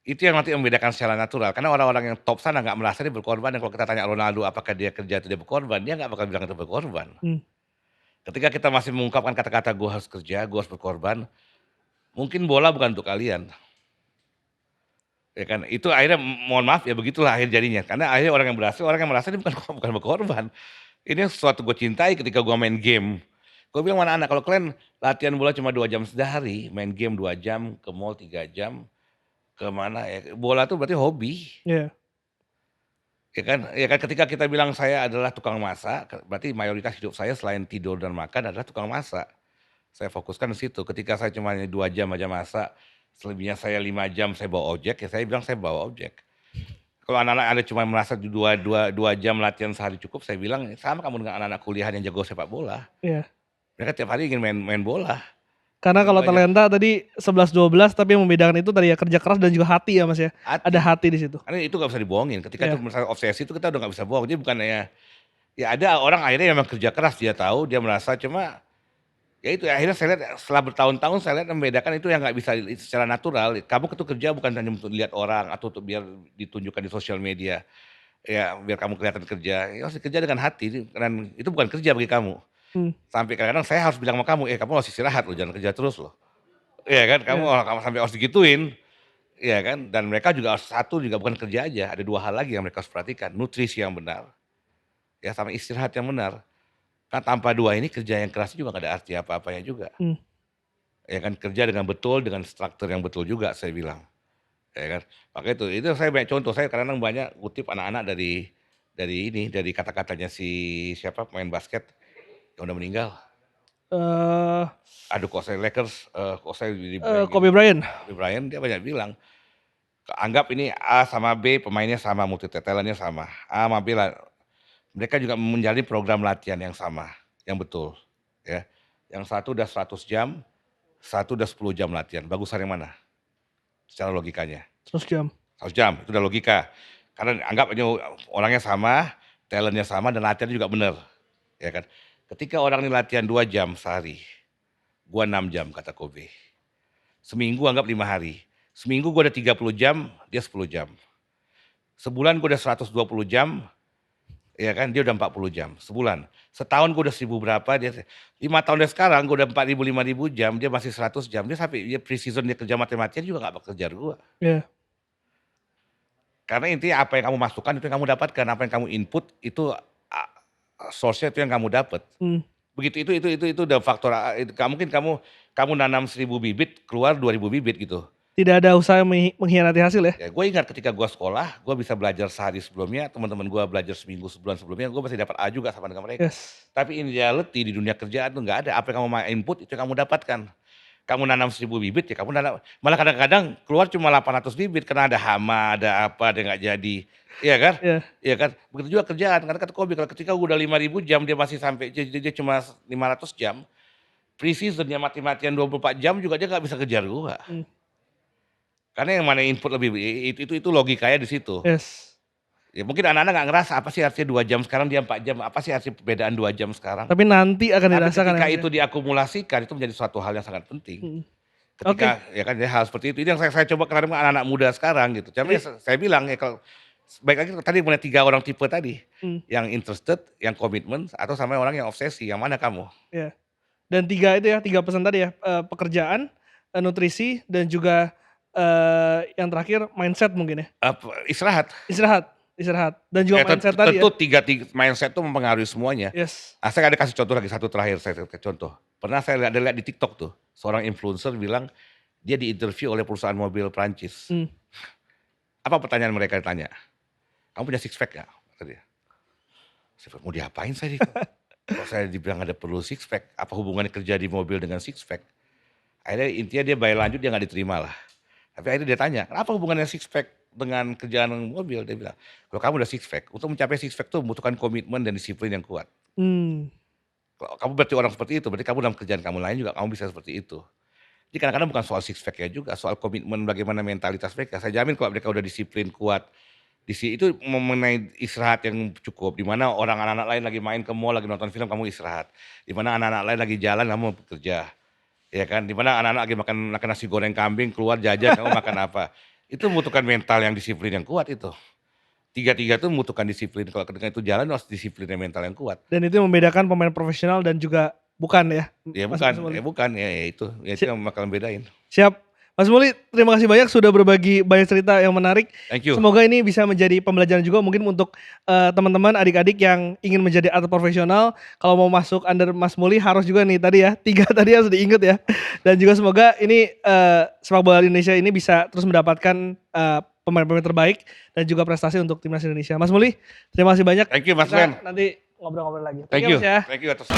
[SPEAKER 1] Itu yang nanti membedakan secara natural, karena orang-orang yang top sana nggak merasa dia berkorban, dan kalau kita tanya Ronaldo apakah dia kerja atau dia berkorban, dia nggak bakal bilang itu berkorban.
[SPEAKER 2] mmm,
[SPEAKER 1] Ketika kita masih mengungkapkan kata-kata "gue harus kerja, gue harus berkorban", mungkin bola bukan untuk kalian, ya kan. Itu akhirnya, mohon maaf ya begitulah akhir jadinya, karena akhirnya orang yang berhasil, orang yang merasa dia bukan bukan berkorban. Ini sesuatu gue cintai ketika gue main game. Gue bilang sama anak-anak, kalau kalian latihan bola cuma 2 jam sehari, main game 2 jam, ke mall 3 jam, ke mana ya, bola tuh berarti hobi.
[SPEAKER 2] iya,
[SPEAKER 1] Ya kan, ketika kita bilang saya adalah tukang masak, berarti mayoritas hidup saya selain tidur dan makan adalah tukang masak. Saya fokuskan di situ, ketika saya cuma 2 jam aja masak, selebihnya saya 5 jam saya bawa objek, ya saya bilang saya bawa objek. Kalau anak-anak ada cuma merasa 2 jam latihan sehari cukup, saya bilang sama kamu dengan anak-anak kuliahan yang jago sepak bola.
[SPEAKER 2] iya.
[SPEAKER 1] Mereka tiap hari ingin main main bola,
[SPEAKER 2] Karena
[SPEAKER 1] itu
[SPEAKER 2] kalau
[SPEAKER 1] aja.
[SPEAKER 2] talenta tadi 11, 12, tapi yang membedakan itu tadi ya kerja keras dan juga hati ya, Mas, ya? Ada
[SPEAKER 1] Hati,
[SPEAKER 2] hati di situ.
[SPEAKER 1] karena itu nggak bisa dibohongin, ketika itu
[SPEAKER 2] Iya,
[SPEAKER 1] misalnya obsesi itu kita udah nggak bisa bohong. Jadi bukannya, ya ada orang akhirnya memang kerja keras, dia tahu, dia merasa, cuma ya itu akhirnya saya lihat setelah bertahun-tahun saya lihat membedakan itu yang nggak bisa secara natural. Kamu itu kerja bukan hanya untuk dilihat orang atau untuk biar ditunjukkan di sosial media, ya biar kamu kelihatan kerja, ya harus kerja dengan hati, dan itu bukan kerja bagi kamu.
[SPEAKER 2] mmm,
[SPEAKER 1] Sampai kadang-kadang saya harus bilang sama kamu, "Kamu harus istirahat loh, jangan kerja terus loh." Iya kan,
[SPEAKER 2] iya,
[SPEAKER 1] kamu sampai harus digituin, iya kan, dan mereka juga harus, satu juga bukan kerja aja, ada 2 hal lagi yang mereka harus perhatikan, nutrisi yang benar, ya sama istirahat yang benar. Kan tanpa 2 ini kerja yang keras juga nggak ada arti apa-apanya juga.
[SPEAKER 2] mmm,
[SPEAKER 1] Ya kan, kerja dengan betul, dengan struktur yang betul juga saya bilang, ya kan. Maka itu saya banyak contoh, saya kadang-kadang banyak kutip anak-anak dari kata-katanya si siapa pemain basket yang udah meninggal.
[SPEAKER 2] eee
[SPEAKER 1] Aduh kok saya Lakers, kok saya jadi blank
[SPEAKER 2] Kobe
[SPEAKER 1] ini.
[SPEAKER 2] Bryant.
[SPEAKER 1] Kobe Bryant dia banyak bilang, anggap ini A sama B pemainnya sama, multi talent-nya sama, A sama B lah, mereka juga menjalani program latihan yang sama, yang betul, ya. Yang satu udah 100 jam, satu udah 10 jam latihan, bagusan yang mana? secara logikanya.
[SPEAKER 2] 100 jam.
[SPEAKER 1] 100 jam, itu udah logika. Karena anggap aja orangnya sama, talent-nya sama, dan latihannya juga bener, ya kan. Ketika orang ini latihan 2 jam sehari, gua 6 jam kata Kobe. Seminggu anggap 5 hari. Seminggu gua udah 30 jam, dia 10 jam. Sebulan gua udah 120 jam, ya kan, dia udah 40 jam sebulan. Setahun gua udah 1000 berapa, dia 5 tahun dari sekarang gua udah 4000 5000 jam, dia masih 100 jam. Dia sampai dia pre-season dia kerja mati-matian juga nggak bakal kejar gua.
[SPEAKER 2] Iya.
[SPEAKER 1] Karena intinya apa yang kamu masukkan itu yang kamu dapatkan, apa yang kamu input itu source-nya itu yang kamu dapat.
[SPEAKER 2] Mmm.
[SPEAKER 1] Begitu itu udah faktor itu mungkin kamu nanam 1000 bibit keluar 2000 bibit gitu.
[SPEAKER 2] Tidak ada usaha mengkhianati hasil ya?
[SPEAKER 1] Ya gue ingat ketika gua sekolah, gua bisa belajar sehari sebelumnya, teman-teman gua belajar seminggu, sebulan sebelumnya, gua masih dapat A juga sama dengan mereka.
[SPEAKER 2] Yes.
[SPEAKER 1] Tapi in reality di dunia kerjaan tuh nggak ada, apa yang kamu input itu yang kamu dapatkan. Kamu nanam 1000 bibit ya kamu nanam, malah kadang-kadang keluar cuma 800 bibit karena ada hama, ada apa, ada nggak jadi, iya kan?
[SPEAKER 2] Iya.
[SPEAKER 1] Iya kan? Begitu juga kerjaan, karena kata Kobe kalau ketika udah 5000 jam dia masih sampai dia cuma 500 jam, pre-season dia mati-matian 24 jam juga dia nggak bisa kejar gua.
[SPEAKER 2] Mmm.
[SPEAKER 1] Karena yang mana input lebih itu logikanya di situ.
[SPEAKER 2] Yes.
[SPEAKER 1] Ya mungkin anak-anak nggak ngerasa apa sih artinya 2 jam sekarang dia 4 jam, apa sih arti perbedaan 2 jam sekarang.
[SPEAKER 2] Tapi nanti akan
[SPEAKER 1] Tapi
[SPEAKER 2] dirasakan
[SPEAKER 1] ketika
[SPEAKER 2] ya, Mas,
[SPEAKER 1] itu
[SPEAKER 2] ya?
[SPEAKER 1] diakumulasikan itu menjadi suatu hal yang sangat penting.
[SPEAKER 2] Mhm. Oke.
[SPEAKER 1] Ketika ya kan ya hal seperti itu yang saya coba kenalin ke anak-anak muda sekarang gitu. Tapi
[SPEAKER 2] Jadi
[SPEAKER 1] saya bilang ya kalau baik lagi tadi mulai 3 orang tipe tadi,
[SPEAKER 2] Mmm.
[SPEAKER 1] yang interested, yang komitmen, atau sama orang yang obsesi, yang mana kamu?
[SPEAKER 2] Iya. Dan 3 itu ya, 3 pesan tadi ya, pekerjaan, nutrisi, dan juga, yang terakhir mindset mungkin ya?
[SPEAKER 1] Istirahat.
[SPEAKER 2] Istirahat, dan juga
[SPEAKER 1] Ya
[SPEAKER 2] mindset tadi ya?
[SPEAKER 1] tentu tiga mindset itu mempengaruhi semuanya.
[SPEAKER 2] Yes.
[SPEAKER 1] Saya ada kasih contoh lagi, satu terakhir saya contoh. Pernah saya lihat di TikTok tuh, seorang influencer bilang dia diinterview oleh perusahaan mobil Prancis.
[SPEAKER 2] Mmm.
[SPEAKER 1] Apa pertanyaan mereka ditanya? "Kamu punya six pack nggak?" Kata dia. Saya bilang, "Mau diapain saya kalau saya dibilang ada perlu six pack, apa hubungannya kerja di mobil dengan six pack?" Akhirnya intinya dia bayar lanjut dia nggak diterima lah. Tapi akhirnya dia tanya, "Apa hubungannya six pack dengan kerjaan mobil?" Dia bilang, "Kalau kamu udah six pack, untuk mencapai six pack itu membutuhkan komitmen dan disiplin yang kuat.
[SPEAKER 2] Mmm.
[SPEAKER 1] Kalau kamu berarti orang seperti itu, berarti kamu dalam kerjaan kamu lain juga kamu bisa seperti itu." Jadi kadang-kadang bukan soal six pack-nya juga, soal komitmen bagaimana mentalitas mereka. Saya jamin kalau mereka udah disiplin kuat, itu mengenai istirahat yang cukup, di mana anak-anak lain lagi main ke mall, lagi nonton film, kamu istirahat. Di mana anak-anak lain lagi jalan, kamu bekerja. Ya kan, di mana anak-anak lagi makan nasi goreng kambing, keluar jajan, kamu makan apa. Itu membutuhkan mental yang disiplin yang kuat itu. Tiga-tiga itu membutuhkan disiplin, kalau ketika itu jalan harus disiplin dan mental yang kuat.
[SPEAKER 2] Dan itu yang membedakan pemain profesional dan juga bukan ya,
[SPEAKER 1] Ya
[SPEAKER 2] Mas Muli?
[SPEAKER 1] bukan, ya itu yang bakal bedain.
[SPEAKER 2] Siap. Mas Muli, terima kasih banyak sudah berbagi banyak cerita yang menarik.
[SPEAKER 1] Thank you.
[SPEAKER 2] Semoga ini bisa menjadi pembelajaran juga mungkin untuk, teman-teman, adik-adik yang ingin menjadi atlet profesional. Kalau mau masuk under Mas Muli harus juga nih tadi ya, 3 tadi harus diingat ya. Dan juga semoga ini, sepak bola Indonesia ini bisa terus mendapatkan, pemain-pemain terbaik dan juga prestasi untuk timnas Indonesia. Mas Muli, terima kasih banyak.
[SPEAKER 1] Thank you, Mas
[SPEAKER 2] Kita
[SPEAKER 1] Glenn.
[SPEAKER 2] nanti ngobrol-ngobrol lagi.
[SPEAKER 1] Thank you.
[SPEAKER 2] Mas ya.
[SPEAKER 1] Thank you atas